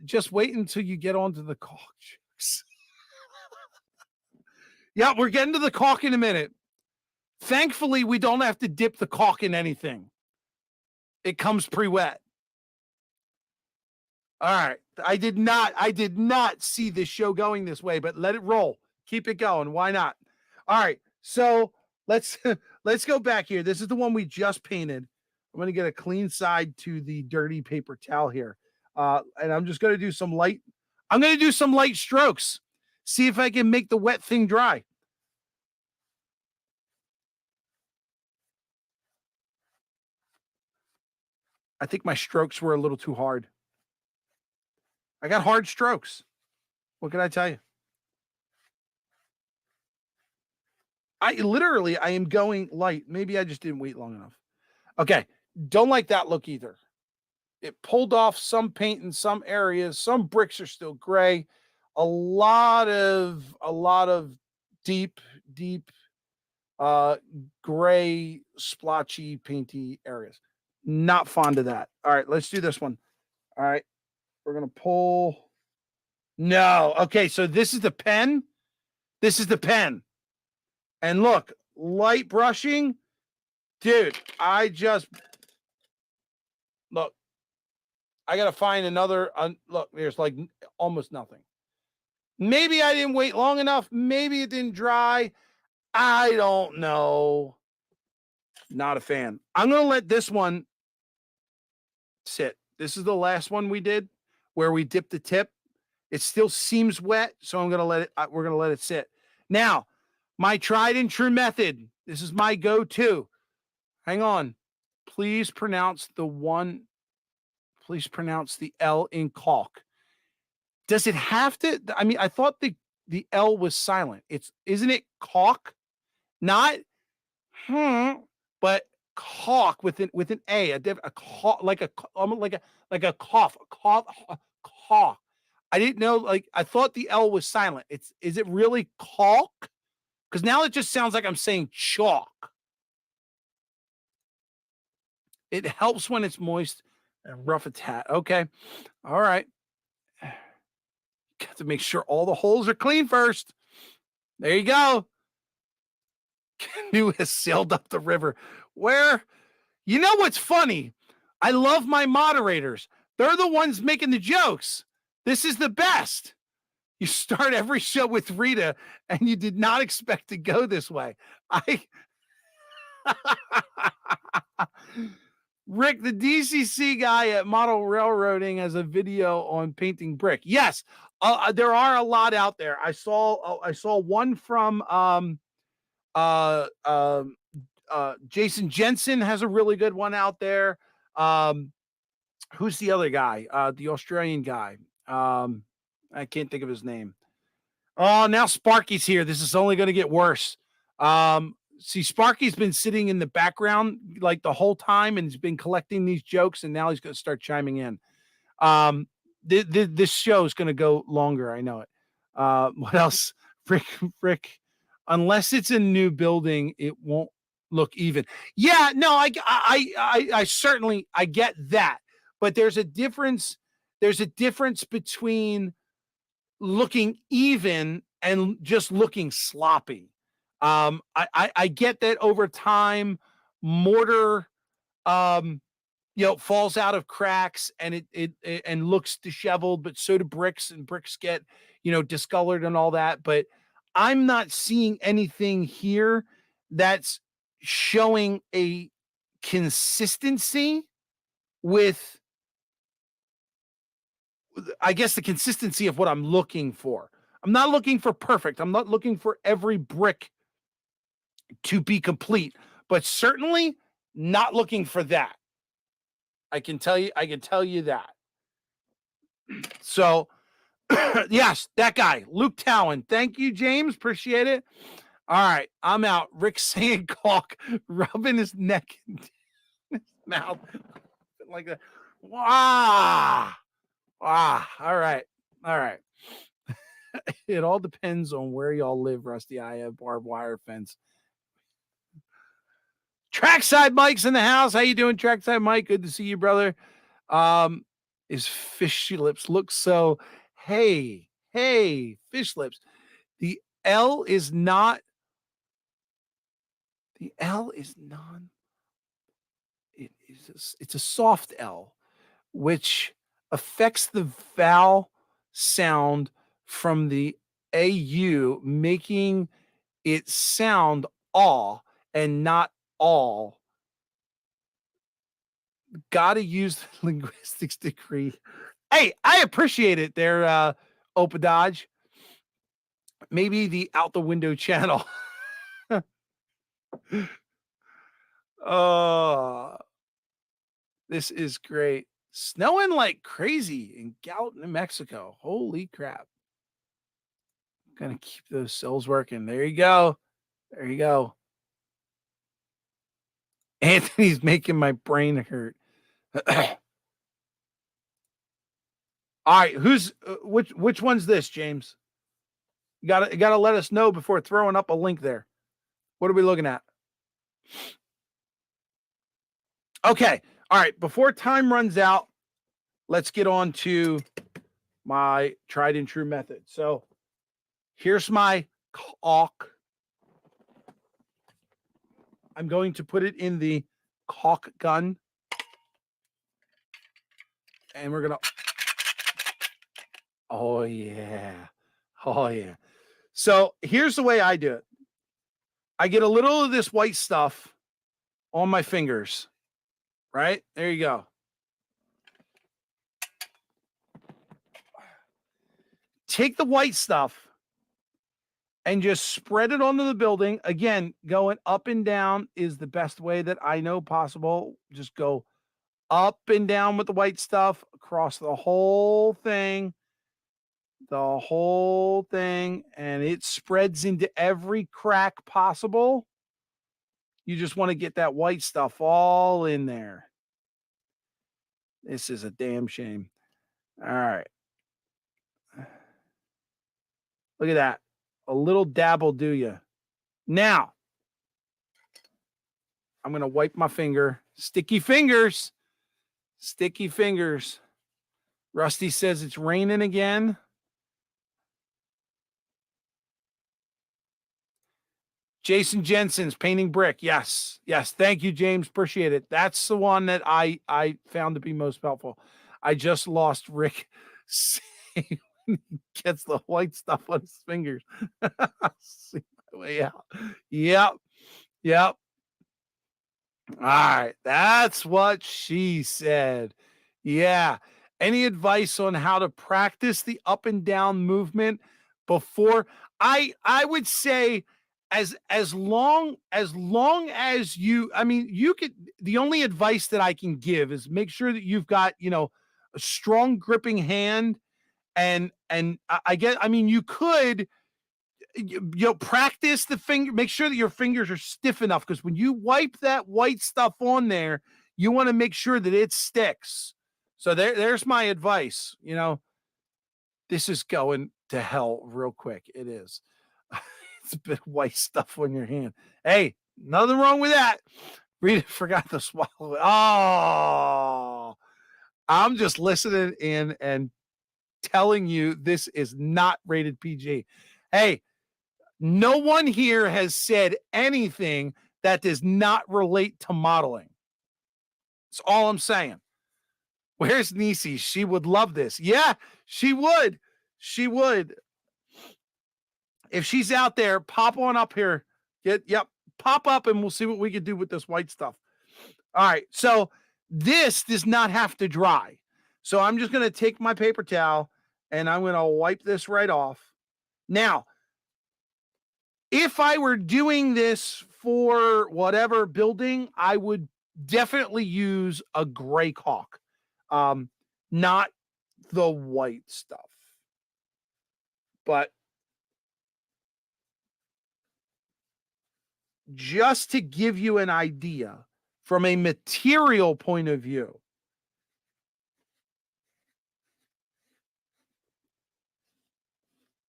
Just wait until you get onto the caulk. Yeah, we're getting to the caulk in a minute. Thankfully, we don't have to dip the caulk in anything. It comes pre-wet. All right. I did not see this show going this way, but let it roll. Keep it going. Why not? All right. So let's go back here. This is the one we just painted. I'm going to get a clean side to the dirty paper towel here. And I'm just going to do some light strokes. See if I can make the wet thing dry. I think my strokes were a little too hard. I got hard strokes. What can I tell you? I am going light. Maybe I just didn't wait long enough. Okay. Don't like that look either. It pulled off some paint in some areas. Some bricks are still gray. A lot of deep gray, splotchy, painty areas. Not fond of that. All right, let's do this one. All right. We're going to pull. No. Okay, so this is the pen. This is the pen. And look, light brushing. Dude, look. I got to find another. Look, there's like almost nothing. Maybe I didn't wait long enough. Maybe it didn't dry. I don't know. Not a fan. I'm going to let this one sit. This is the last one we did where we dipped the tip. It still seems wet, so I'm going to let it, we're going to let it sit. Now, my tried and true method. This is my go-to. Hang on. Please pronounce the L in caulk. Does it have to? I mean, I thought the L was silent. Isn't it caulk? Not but caulk with an A, a caulk, like a cough, caulk. I didn't know, like, I thought the L was silent. Is it really caulk? Because now it just sounds like I'm saying chalk. It helps when it's moist and rough a tat. Okay. All right. Got to make sure all the holes are clean first. There you go. Canoe has sailed up the river. Where, you know what's funny? I love my moderators. They're the ones making the jokes. This is the best. You start every show with Rita, and you did not expect to go this way. Rick, the DCC guy at Model Railroading, has a video on painting brick. Yes, there are a lot out there. I saw one from Jason Jensen has a really good one out there. Who's the other guy? The Australian guy. I can't think of his name. Oh, now Sparky's here. This is only going to get worse. See, Sparky's been sitting in the background like the whole time and he's been collecting these jokes, and now he's going to start chiming in. This show is going to go longer. I know it. What else? Rick, unless it's a new building, it won't look even. Yeah, no, I certainly, I get that, but there's a difference. There's a difference between looking even and just looking sloppy. I get that over time, mortar, falls out of cracks and it and looks disheveled, but so do bricks, and bricks get, discolored and all that. But I'm not seeing anything here that's showing a consistency with, I guess, the consistency of what I'm looking for. I'm not looking for perfect. I'm not looking for every brick to be complete, but certainly not looking for that. I can tell you that. So Yes, that guy, Luke Towan. Thank you, James. Appreciate it. All right, I'm out. Rick saying caulk, rubbing his neck and his mouth like that. Wow. Ah, all right. All right. It all depends on where y'all live, Rusty. I have barbed wire fence. Trackside Mike's in the house. How you doing, Trackside Mike? Good to see you, brother. His fish lips look so. Hey, fish lips. The L is not. The L is non. It's a soft L, which affects the vowel sound from the AU, making it sound aw and not all. Gotta use the linguistics degree. Hey, I appreciate it there, Opadodge. Maybe the out the window channel. Oh, this is great. Snowing like crazy in Gallup, New Mexico. Holy crap. Gonna keep those cells working. There you go. There you go. Anthony's making my brain hurt. All right, who's which one's this, James? You gotta let us know before throwing up a link there. What are we looking at? Okay. All right. Before time runs out, let's get on to my tried and true method. So here's my caulk. I'm going to put it in the caulk gun. And we're going to. Oh, yeah. Oh, yeah. So here's the way I do it. I get a little of this white stuff on my fingers. Right? There you go. Take the white stuff and just spread it onto the building. Again, going up and down is the best way that I know possible. Just go up and down with the white stuff across the whole thing, and it spreads into every crack possible. You just want to get that white stuff all in there. This is a damn shame. All right. Look at that. A little dab will do you. Now, I'm going to wipe my finger. Sticky fingers. Sticky fingers. Rusty says it's raining again. Jason Jensen's painting brick. Yes. Yes. Thank you, James. Appreciate it. That's the one that I found to be most helpful. I just lost Rick when he gets the white stuff on his fingers. See my way out. Yep. Yep. All right. That's what she said. Yeah. Any advice on how to practice the up and down movement before? I would say as long as you, I mean, you could, the only advice that I can give is make sure that you've got, a strong gripping hand. And I mean, you could, practice the finger, make sure that your fingers are stiff enough, because when you wipe that white stuff on there, you want to make sure that it sticks. So there's my advice. This is going to hell real quick. It is. It's a bit of white stuff on your hand. Hey, nothing wrong with that. Rita forgot to swallow it. Oh, I'm just listening in and telling you this is not rated PG. Hey, no one here has said anything that does not relate to modeling. That's all I'm saying. Where's Nisi? She would love this. Yeah, she would. She would. If she's out there, pop on up here. Pop up and we'll see what we can do with this white stuff. All right. So this does not have to dry. So I'm just going to take my paper towel and I'm going to wipe this right off. Now, if I were doing this for whatever building, I would definitely use a gray caulk, not the white stuff. But just to give you an idea from a material point of view,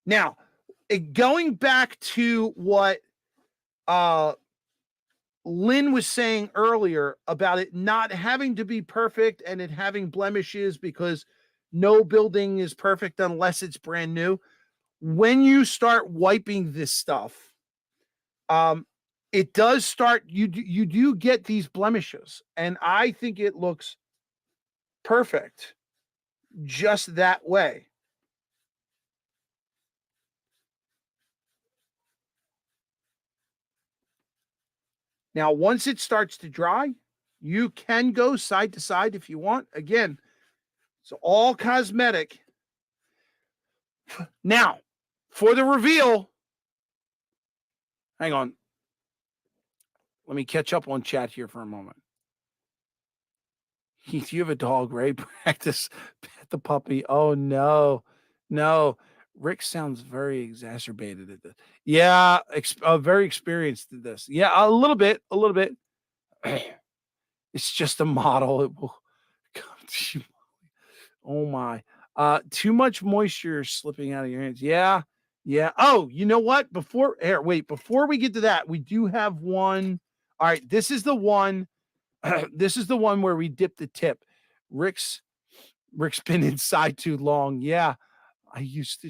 now, going back to what Lynn was saying earlier about it not having to be perfect and it having blemishes because no building is perfect unless it's brand new. When you start wiping this stuff, it does start, you do get these blemishes, and I think it looks perfect just that way. Now, once it starts to dry, you can go side to side if you want. Again, it's all cosmetic. Now, for the reveal, hang on. Let me catch up on chat here for a moment. Heath, you have a dog, right? Practice pet the puppy. Oh, no. No. Rick sounds very exacerbated at this. Yeah, very experienced at this. Yeah, a little bit. It's just a model. It will come to you. Oh, my. Too much moisture slipping out of your hands. Yeah. Yeah. Oh, you know what? Before we get to that, we do have one. All right. This is the one. This is the one where we dip the tip. Rick's been inside too long. Yeah. I used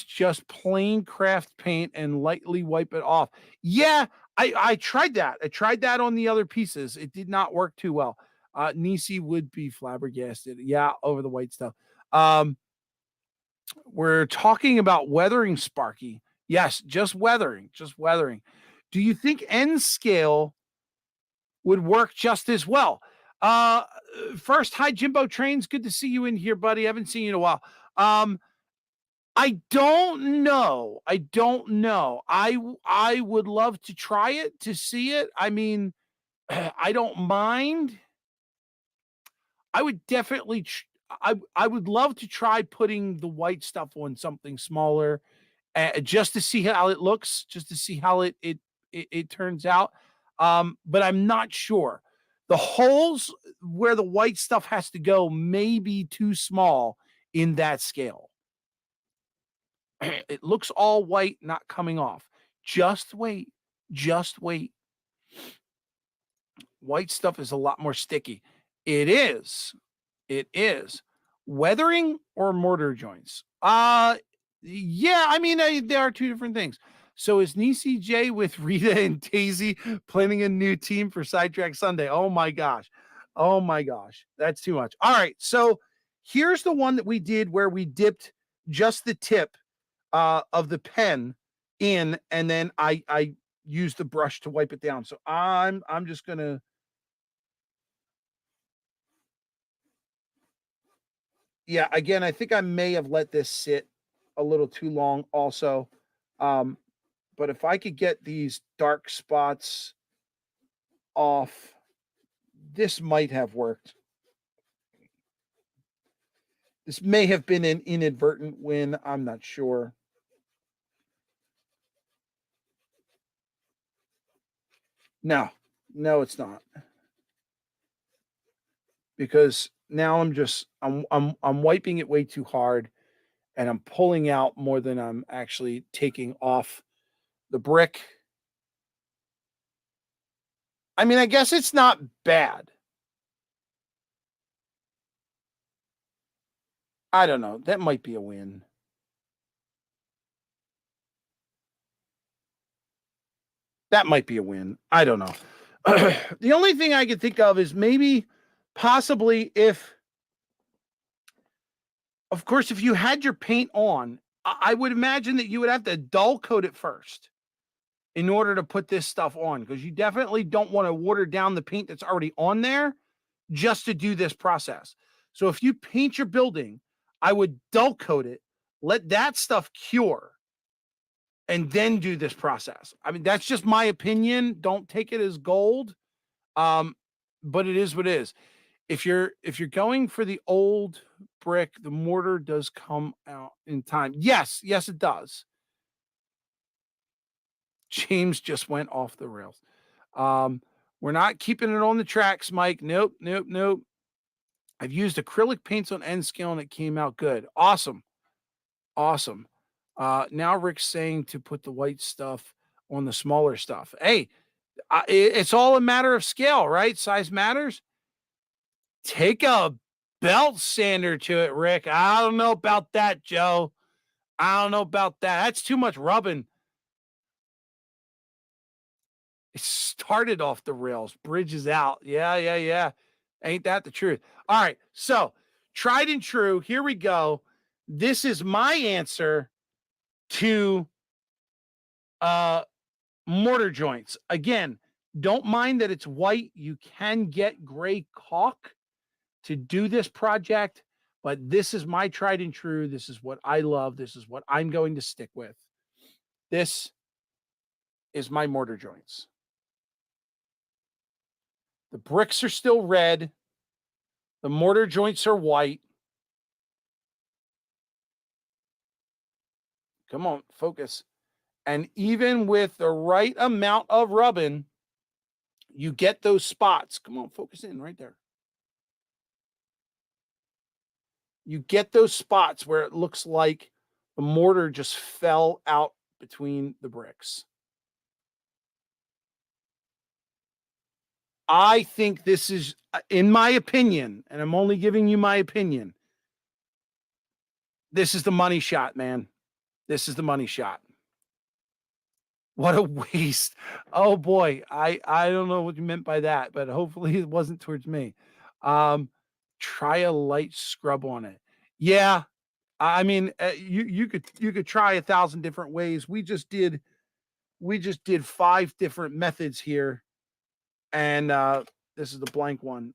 just plain craft paint and lightly wipe it off. Yeah. I tried that. I tried that on the other pieces. It did not work too well. Nisi would be flabbergasted. Yeah, over the white stuff. We're talking about weathering, Sparky. Yes, just weathering. Do you think N scale would work just as well? First, hi Jimbo Trains. Good to see you in here, buddy. I haven't seen you in a while. I don't know. I would love to try it, to see it. I mean, I don't mind. I would definitely I would love to try putting the white stuff on something smaller, just to see how it looks, just to see how it turns out. But I'm not sure. The holes where the white stuff has to go may be too small in that scale. It looks all white, not coming off. Just wait. White stuff is a lot more sticky. It is. Weathering or mortar joints? Yeah, I mean, there are two different things. So is Nisi J with Rita and Daisy planning a new team for Sidetrack Sunday? Oh my gosh. That's too much. All right. So here's the one that we did where we dipped just the tip of the pen in, and then I used the brush to wipe it down. So I'm just gonna. Yeah, again, I think I may have let this sit a little too long also. But if I could get these dark spots off, this might have worked. This may have been an inadvertent win. I'm not sure. No, it's not. Because now I'm wiping it way too hard, and I'm pulling out more than I'm actually taking off the brick. I mean, I guess it's not bad. I don't know. That might be a win. That might be a win. I don't know. The only thing I could think of is maybe possibly if, of course, if you had your paint on, I would imagine that you would have to dull coat it first in order to put this stuff on, because you definitely don't want to water down the paint that's already on there just to do this process. So if you paint your building, I would dull coat it, let that stuff cure, and then do this process. I mean, that's just my opinion. Don't take it as gold. But it is what it is. If you're going for the old brick, the mortar does come out in time. Yes, yes, it does. James just went off the rails. We're not keeping it on the tracks, Mike. Nope, nope, nope. I've used acrylic paints on N scale and it came out good. Awesome. Awesome. Now Rick's saying to put the white stuff on the smaller stuff. Hey, it's all a matter of scale, right? Size matters. Take a belt sander to it, Rick. I don't know about that, Joe. I don't know about that. That's too much rubbing. It started off the rails. Bridge is out. Yeah, yeah, yeah. Ain't that the truth? All right. So, tried and true. Here we go. This is my answer to mortar joints. Again, don't mind that it's white. You can get gray caulk to do this project, but this is my tried and true. This is what I love. This is what I'm going to stick with. This is my mortar joints. The bricks are still red. The mortar joints are white. Come on, focus. And even with the right amount of rubbing, you get those spots. Come on, focus in right there. You get those spots where it looks like the mortar just fell out between the bricks. I think this is, in my opinion, and I'm only giving you my opinion, this is the money shot, man. This is the money shot. What a waste. Oh boy. I don't know what you meant by that, but hopefully it wasn't towards me. Try a light scrub on it. Yeah. I mean, you could try 1,000 different ways. We just did 5 different methods here. And this is the blank one.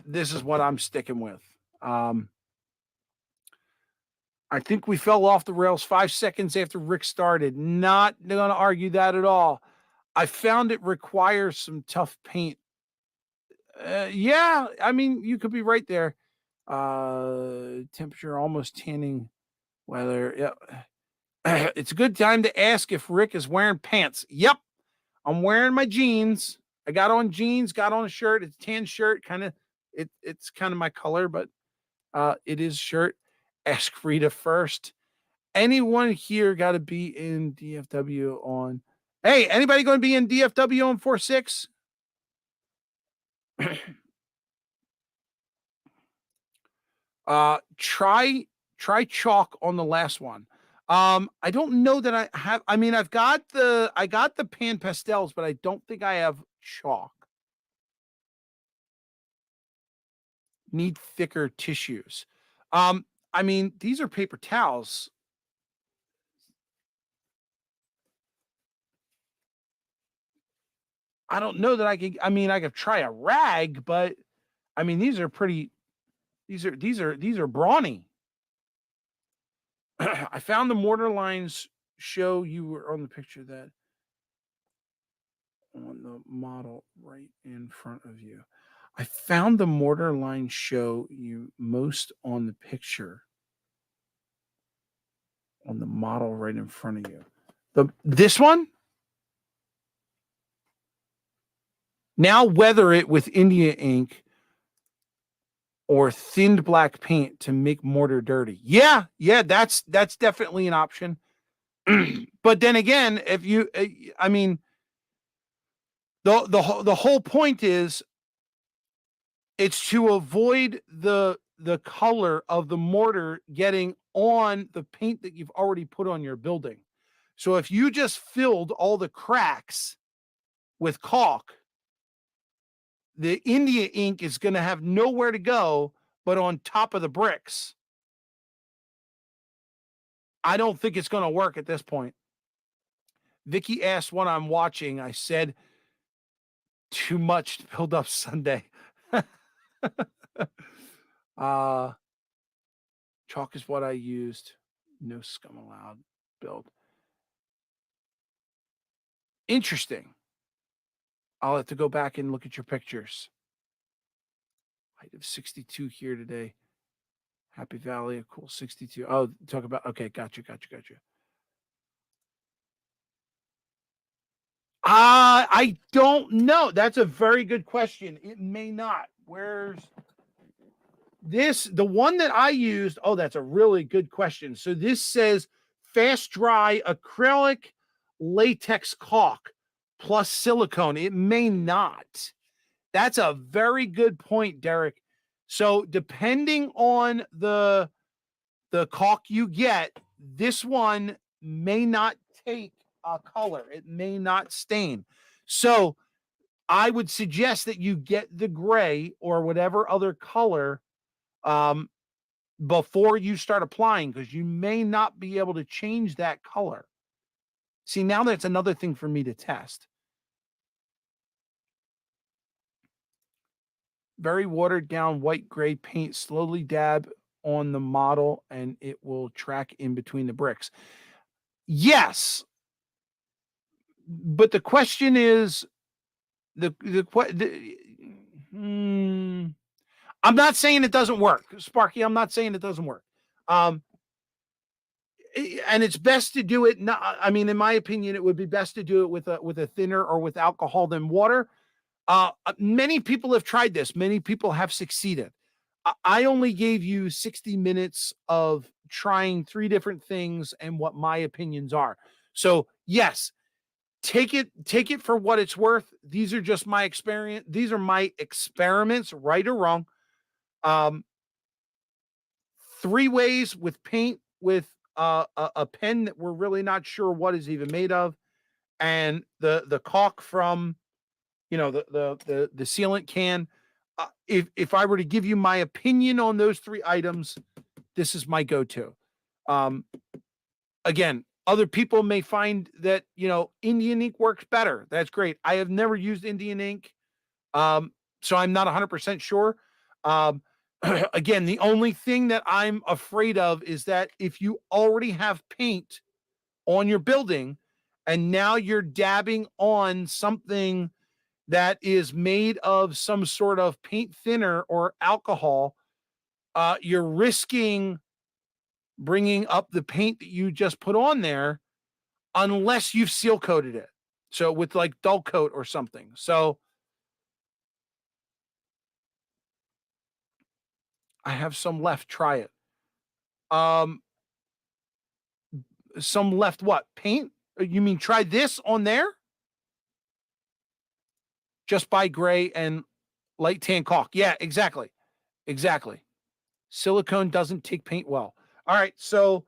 This is what I'm sticking with. I think we fell off the rails 5 seconds after Rick started. Not going to argue that at all. I found it requires some tough paint. Yeah, I mean, you could be right there. Temperature almost tanning weather. Yeah. It's a good time to ask if Rick is wearing pants. Yep. I'm wearing my jeans. I got on jeans, got on a shirt. It's a tan shirt, kind of it's kind of my color, but it is shirt. Ask Rita first. Anyone here got to be in DFW on? Hey, anybody going to be in DFW on 4-6? Try chalk on the last one. I don't know that I have. I mean, I got the pan pastels, but I don't think I have chalk. Need thicker tissues. I mean, these are paper towels. I don't know that I could. I mean, I could try a rag, but I mean, these are pretty. These are brawny. I found the mortar lines show you were on the picture that on the model right in front of you. I found the mortar line show you most on the picture on the model right in front of you. This one? Now weather it with India ink or thinned black paint to make mortar dirty. Yeah, that's definitely an option. But then again, if you I mean the whole point is it's to avoid the color of the mortar getting on the paint that you've already put on your building. So if you just filled all the cracks with caulk, the India ink is going to have nowhere to go but on top of the bricks. I don't think it's going to work at this point. Vicky asked what I'm watching. I said too much to build up Sunday. Chalk is what I used. No scum allowed. Build. Interesting. I'll have to go back and look at your pictures. Height of 62 here today. Happy Valley, a cool 62. Oh, talk about, okay, gotcha. I don't know. That's a very good question. It may not. Where's this? The one that I used, oh, that's a really good question. So this says fast dry acrylic latex caulk plus silicone. It may not. That's a very good point, Derek. So depending on the caulk you get, this one may not take a color. It may not stain. So I would suggest that you get the gray or whatever other color before you start applying, because you may not be able to change that color. See, now that's another thing for me to test. Very watered down white gray paint, slowly dab on the model and it will track in between the bricks. Yes. But the question is, I'm not saying it doesn't work, Sparky. I'm not saying it doesn't work. And it's best to do it. I mean, in my opinion, it would be best to do it with a thinner or with alcohol than water. Many people have tried this. Many people have succeeded. I only gave you 60 minutes of trying 3 different things and what my opinions are. So yes, take it for what it's worth. These are just my experience. These are my experiments, right or wrong. 3 ways with paint with a pen that we're really not sure what is even made of, and the caulk from the sealant can. If I were to give you my opinion on those 3 items, this is my go-to. Again, other people may find that Indian ink works better. That's great. I have never used Indian ink, so I'm not 100% sure. Again, the only thing that I'm afraid of is that if you already have paint on your building and now you're dabbing on something that is made of some sort of paint thinner or alcohol, you're risking bringing up the paint that you just put on there unless you've seal coated it. So with like dull coat or something. So I have some left. Try it. Some left what? Paint? You mean try this on there? Just buy gray and light tan caulk. Yeah, exactly. Silicone doesn't take paint well. All right, so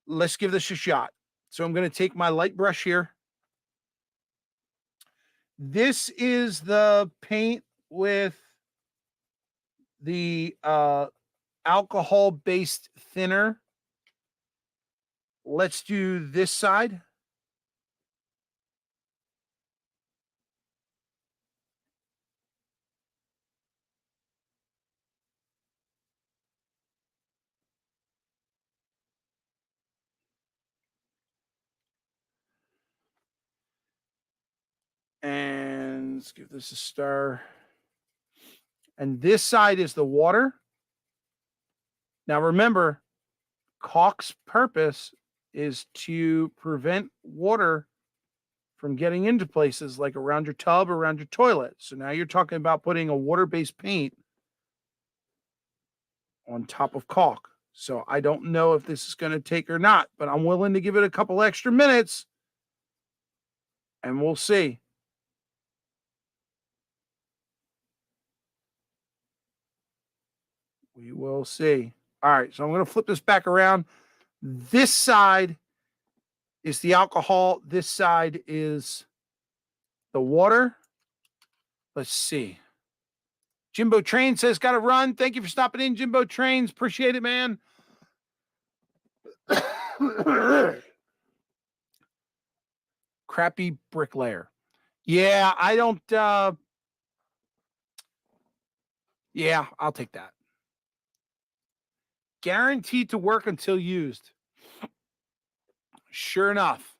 let's give this a shot. So I'm going to take my light brush here. This is the paint with the alcohol-based thinner. Let's do this side. And let's give this a stir. And this side is the water. Now remember, caulk's purpose is to prevent water from getting into places like around your tub, around your toilet. So now you're talking about putting a water-based paint on top of caulk. So I don't know if this is going to take or not, but I'm willing to give it a couple extra minutes and we'll see. We will see. All right, so I'm going to flip this back around. This side is the alcohol. This side is the water. Let's see. Jimbo Train says, got to run. Thank you for stopping in, Jimbo Trains. Appreciate it, man. Crappy bricklayer. Yeah, I don't. Yeah, I'll take that. Guaranteed to work until used. Sure enough.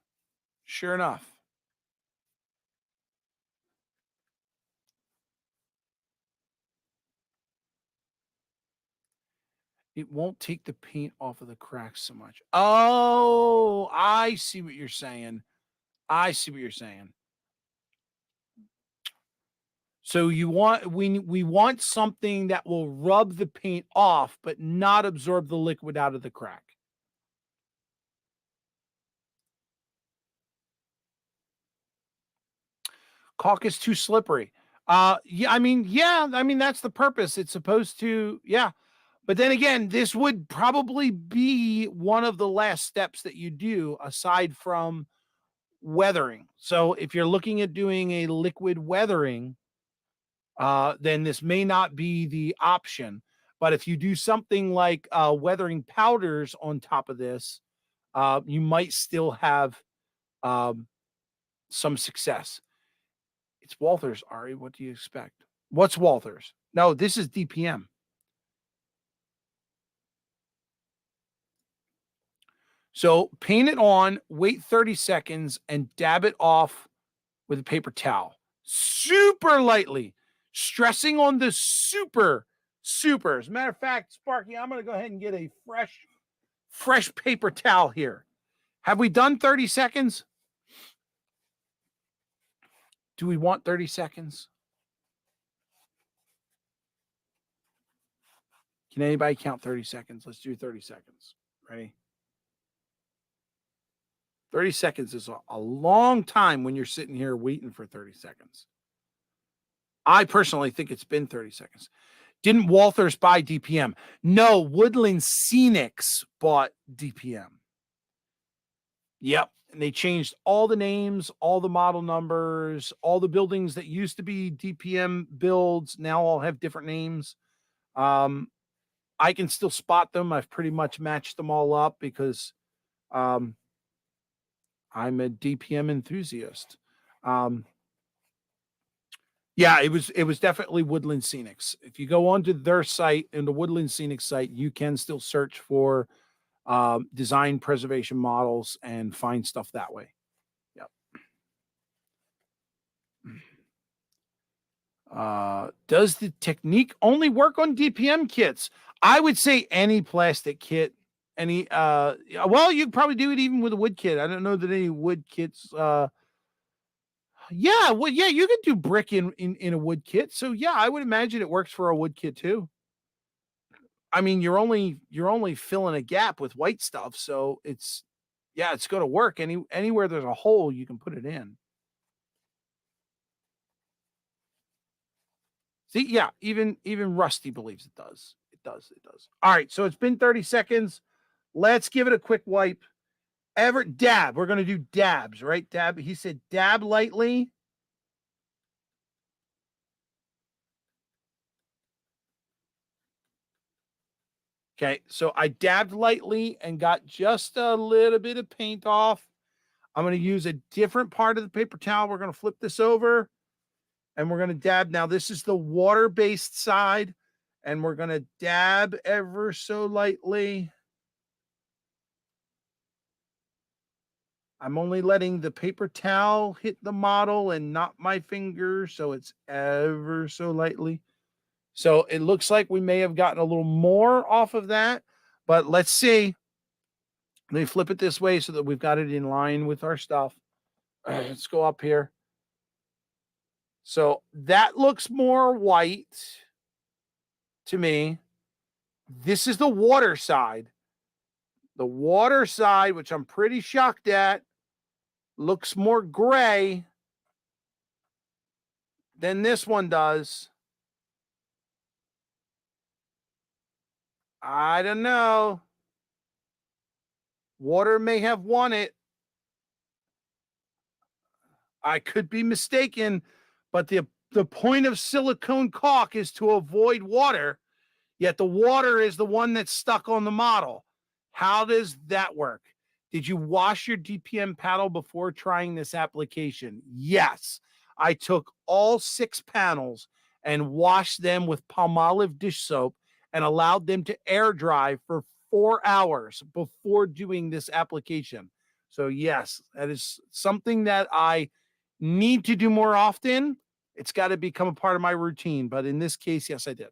It won't take the paint off of the cracks so much. Oh, I see what you're saying. I see what you're saying. So we want something that will rub the paint off, but not absorb the liquid out of the crack. Caulk is too slippery. Yeah, that's the purpose. It's supposed to, yeah. But then again, this would probably be one of the last steps that you do aside from weathering. So if you're looking at doing a liquid weathering, then this may not be the option. But if you do something like weathering powders on top of this, you might still have um, some success. It's Walthers, Ari. What do you expect? What's Walthers? No, this is DPM. So paint it on, wait 30 seconds, and dab it off with a paper towel. Super lightly, stressing on the super. As a matter of fact, Sparky, I'm going to go ahead and get a fresh paper towel here. Have we done 30 seconds? Do we want 30 seconds? Can anybody count 30 seconds? Let's do 30 seconds. Ready? 30 seconds is a long time when you're sitting here waiting for 30 seconds. I personally think it's been 30 seconds. Didn't Walthers buy DPM? No, Woodland Scenics bought DPM. Yep. And they changed all the names, all the model numbers, all the buildings that used to be DPM builds now all have different names. I can still spot them. I've pretty much matched them all up because I'm a DPM enthusiast. Yeah, it was definitely Woodland Scenics. If you go onto their site and the Woodland Scenic site, you can still search for design preservation models and find stuff that way. Yep. Does the technique only work on DPM kits? I would say any plastic kit, any well, you could probably do it even with a wood kit. I don't know that any wood kits yeah, well, yeah, you could do brick in a wood kit. So yeah, I would imagine it works for a wood kit too. I mean, you're only filling a gap with white stuff, so it's yeah, it's going to work anywhere there's a hole you can put it in. See, yeah, even Rusty believes it does. It does. It does. All right, so it's been 30 seconds. Let's give it a quick wipe. Everett dab. We're going to do dabs, right? Dab. He said dab lightly. Okay, so I dabbed lightly and got just a little bit of paint off. I'm going to use a different part of the paper towel. We're going to flip this over and we're going to dab. Now, this is the water-based side, and we're going to dab ever so lightly. I'm only letting the paper towel hit the model and not my finger, so it's ever so lightly. So it looks like we may have gotten a little more off of that, but let's see. Let me flip it this way so that we've got it in line with our stuff. Let's go up here. So that looks more white to me. This is the water side. The water side, which I'm pretty shocked at, looks more gray than this one does. I don't know. Water may have won it. I could be mistaken, but the point of silicone caulk is to avoid water, yet the water is the one that's stuck on the model. How does that work? Did you wash your DPM paddle before trying this application? Yes. I took all 6 panels and washed them with Palmolive dish soap and allowed them to air dry for 4 hours before doing this application. So yes, that is something that I need to do more often. It's got to become a part of my routine, but in this case, yes, I did.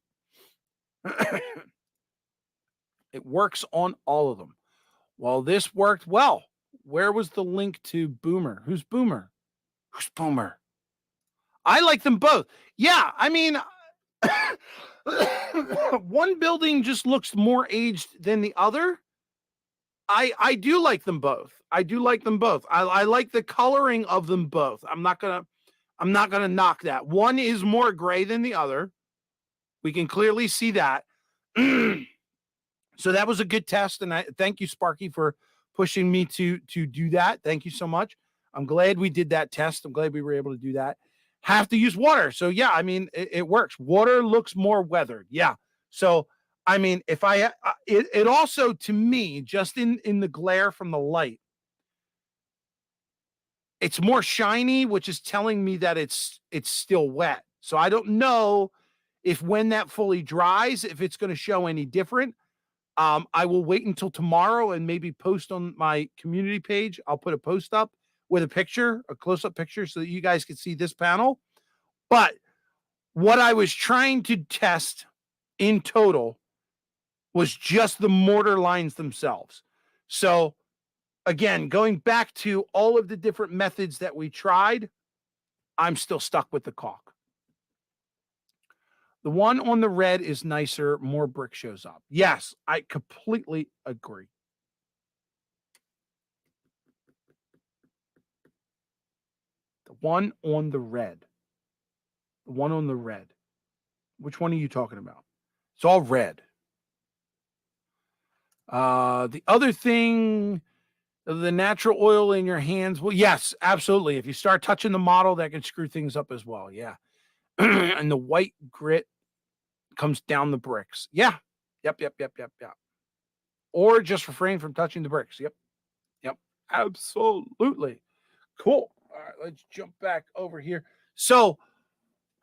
It works on all of them. Well, this worked well. Where was the link to Boomer? Who's Boomer? Who's Boomer? I like them both. Yeah, I mean, one building just looks more aged than the other. I do like them both. I do like them both. I like the coloring of them both. I'm not gonna knock that. One is more gray than the other. We can clearly see that. So that was a good test, and I thank you, Sparky, for pushing me to do that. Thank you so much. I'm glad we did that test. I'm glad we were able to do that. Have to use water. So yeah, I mean, it works. Water looks more weathered. Yeah. So I mean, if it also, to me, just in the glare from the light, it's more shiny, which is telling me that it's still wet. So I don't know if when that fully dries, if it's going to show any different. I will wait until tomorrow and maybe post on my community page. I'll put a post up with a picture, a close-up picture, so that you guys can see this panel. But what I was trying to test in total was just the mortar lines themselves. So again, going back to all of the different methods that we tried, I'm still stuck with the caulk. The one on the red is nicer, more brick shows up. Yes, I completely agree. The one on the red. The one on the red. Which one are you talking about? It's all red. The other thing, the natural oil in your hands. Well, yes, absolutely. If you start touching the model, that can screw things up as well. Yeah. And the white grit comes down the bricks. Yeah. Yep. Or just refrain from touching the bricks. Yep. Absolutely. Cool. All right, let's jump back over here. So,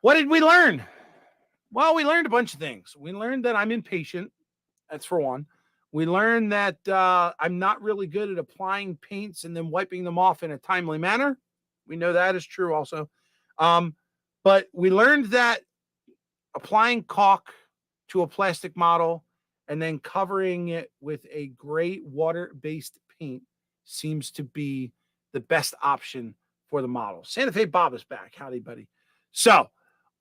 what did we learn? Well, we learned a bunch of things. We learned that I'm impatient. That's for one. We learned that I'm not really good at applying paints and then wiping them off in a timely manner. We know that is true also. But we learned that applying caulk to a plastic model and then covering it with a gray water-based paint seems to be the best option for the model. Santa Fe Bob is back. Howdy, buddy. So,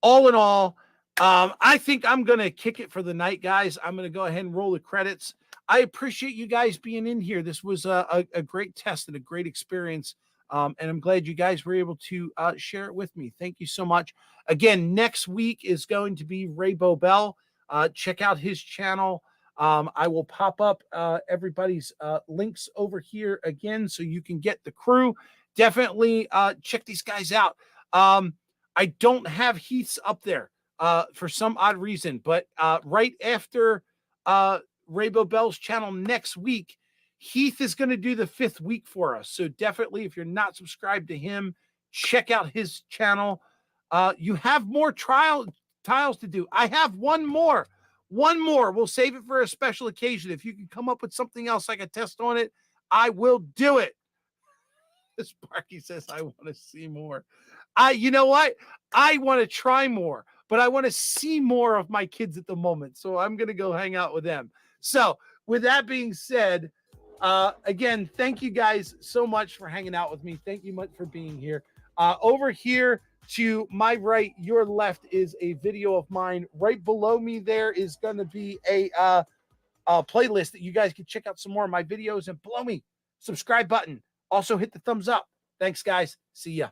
all in all, I think I'm going to kick it for the night, guys. I'm going to go ahead and roll the credits. I appreciate you guys being in here. This was a great test and a great experience. And I'm glad you guys were able to share it with me. Thank you so much. Again, next week is going to be Ray Bobel. Check out his channel. I will pop up everybody's links over here again so you can get the crew. Definitely check these guys out. I don't have Heath's up there for some odd reason, but right after Ray Bobel's channel next week, Heath is going to do the 5th week for us. So definitely, if you're not subscribed to him, check out his channel. You have more tiles to do. I have one more. We'll save it for a special occasion. If you can come up with something else like a test on it, I will do it. Sparky says, I want to see more. You know what? I want to try more, but I want to see more of my kids at the moment. So I'm going to go hang out with them. So with that being said, again, thank you guys so much for hanging out with me. Thank you much for being here. Over here to my right, your left is a video of mine. Right below me there is going to be a playlist that you guys can check out some more of my videos, and below me, subscribe button. Also hit the thumbs up. Thanks, guys. See ya.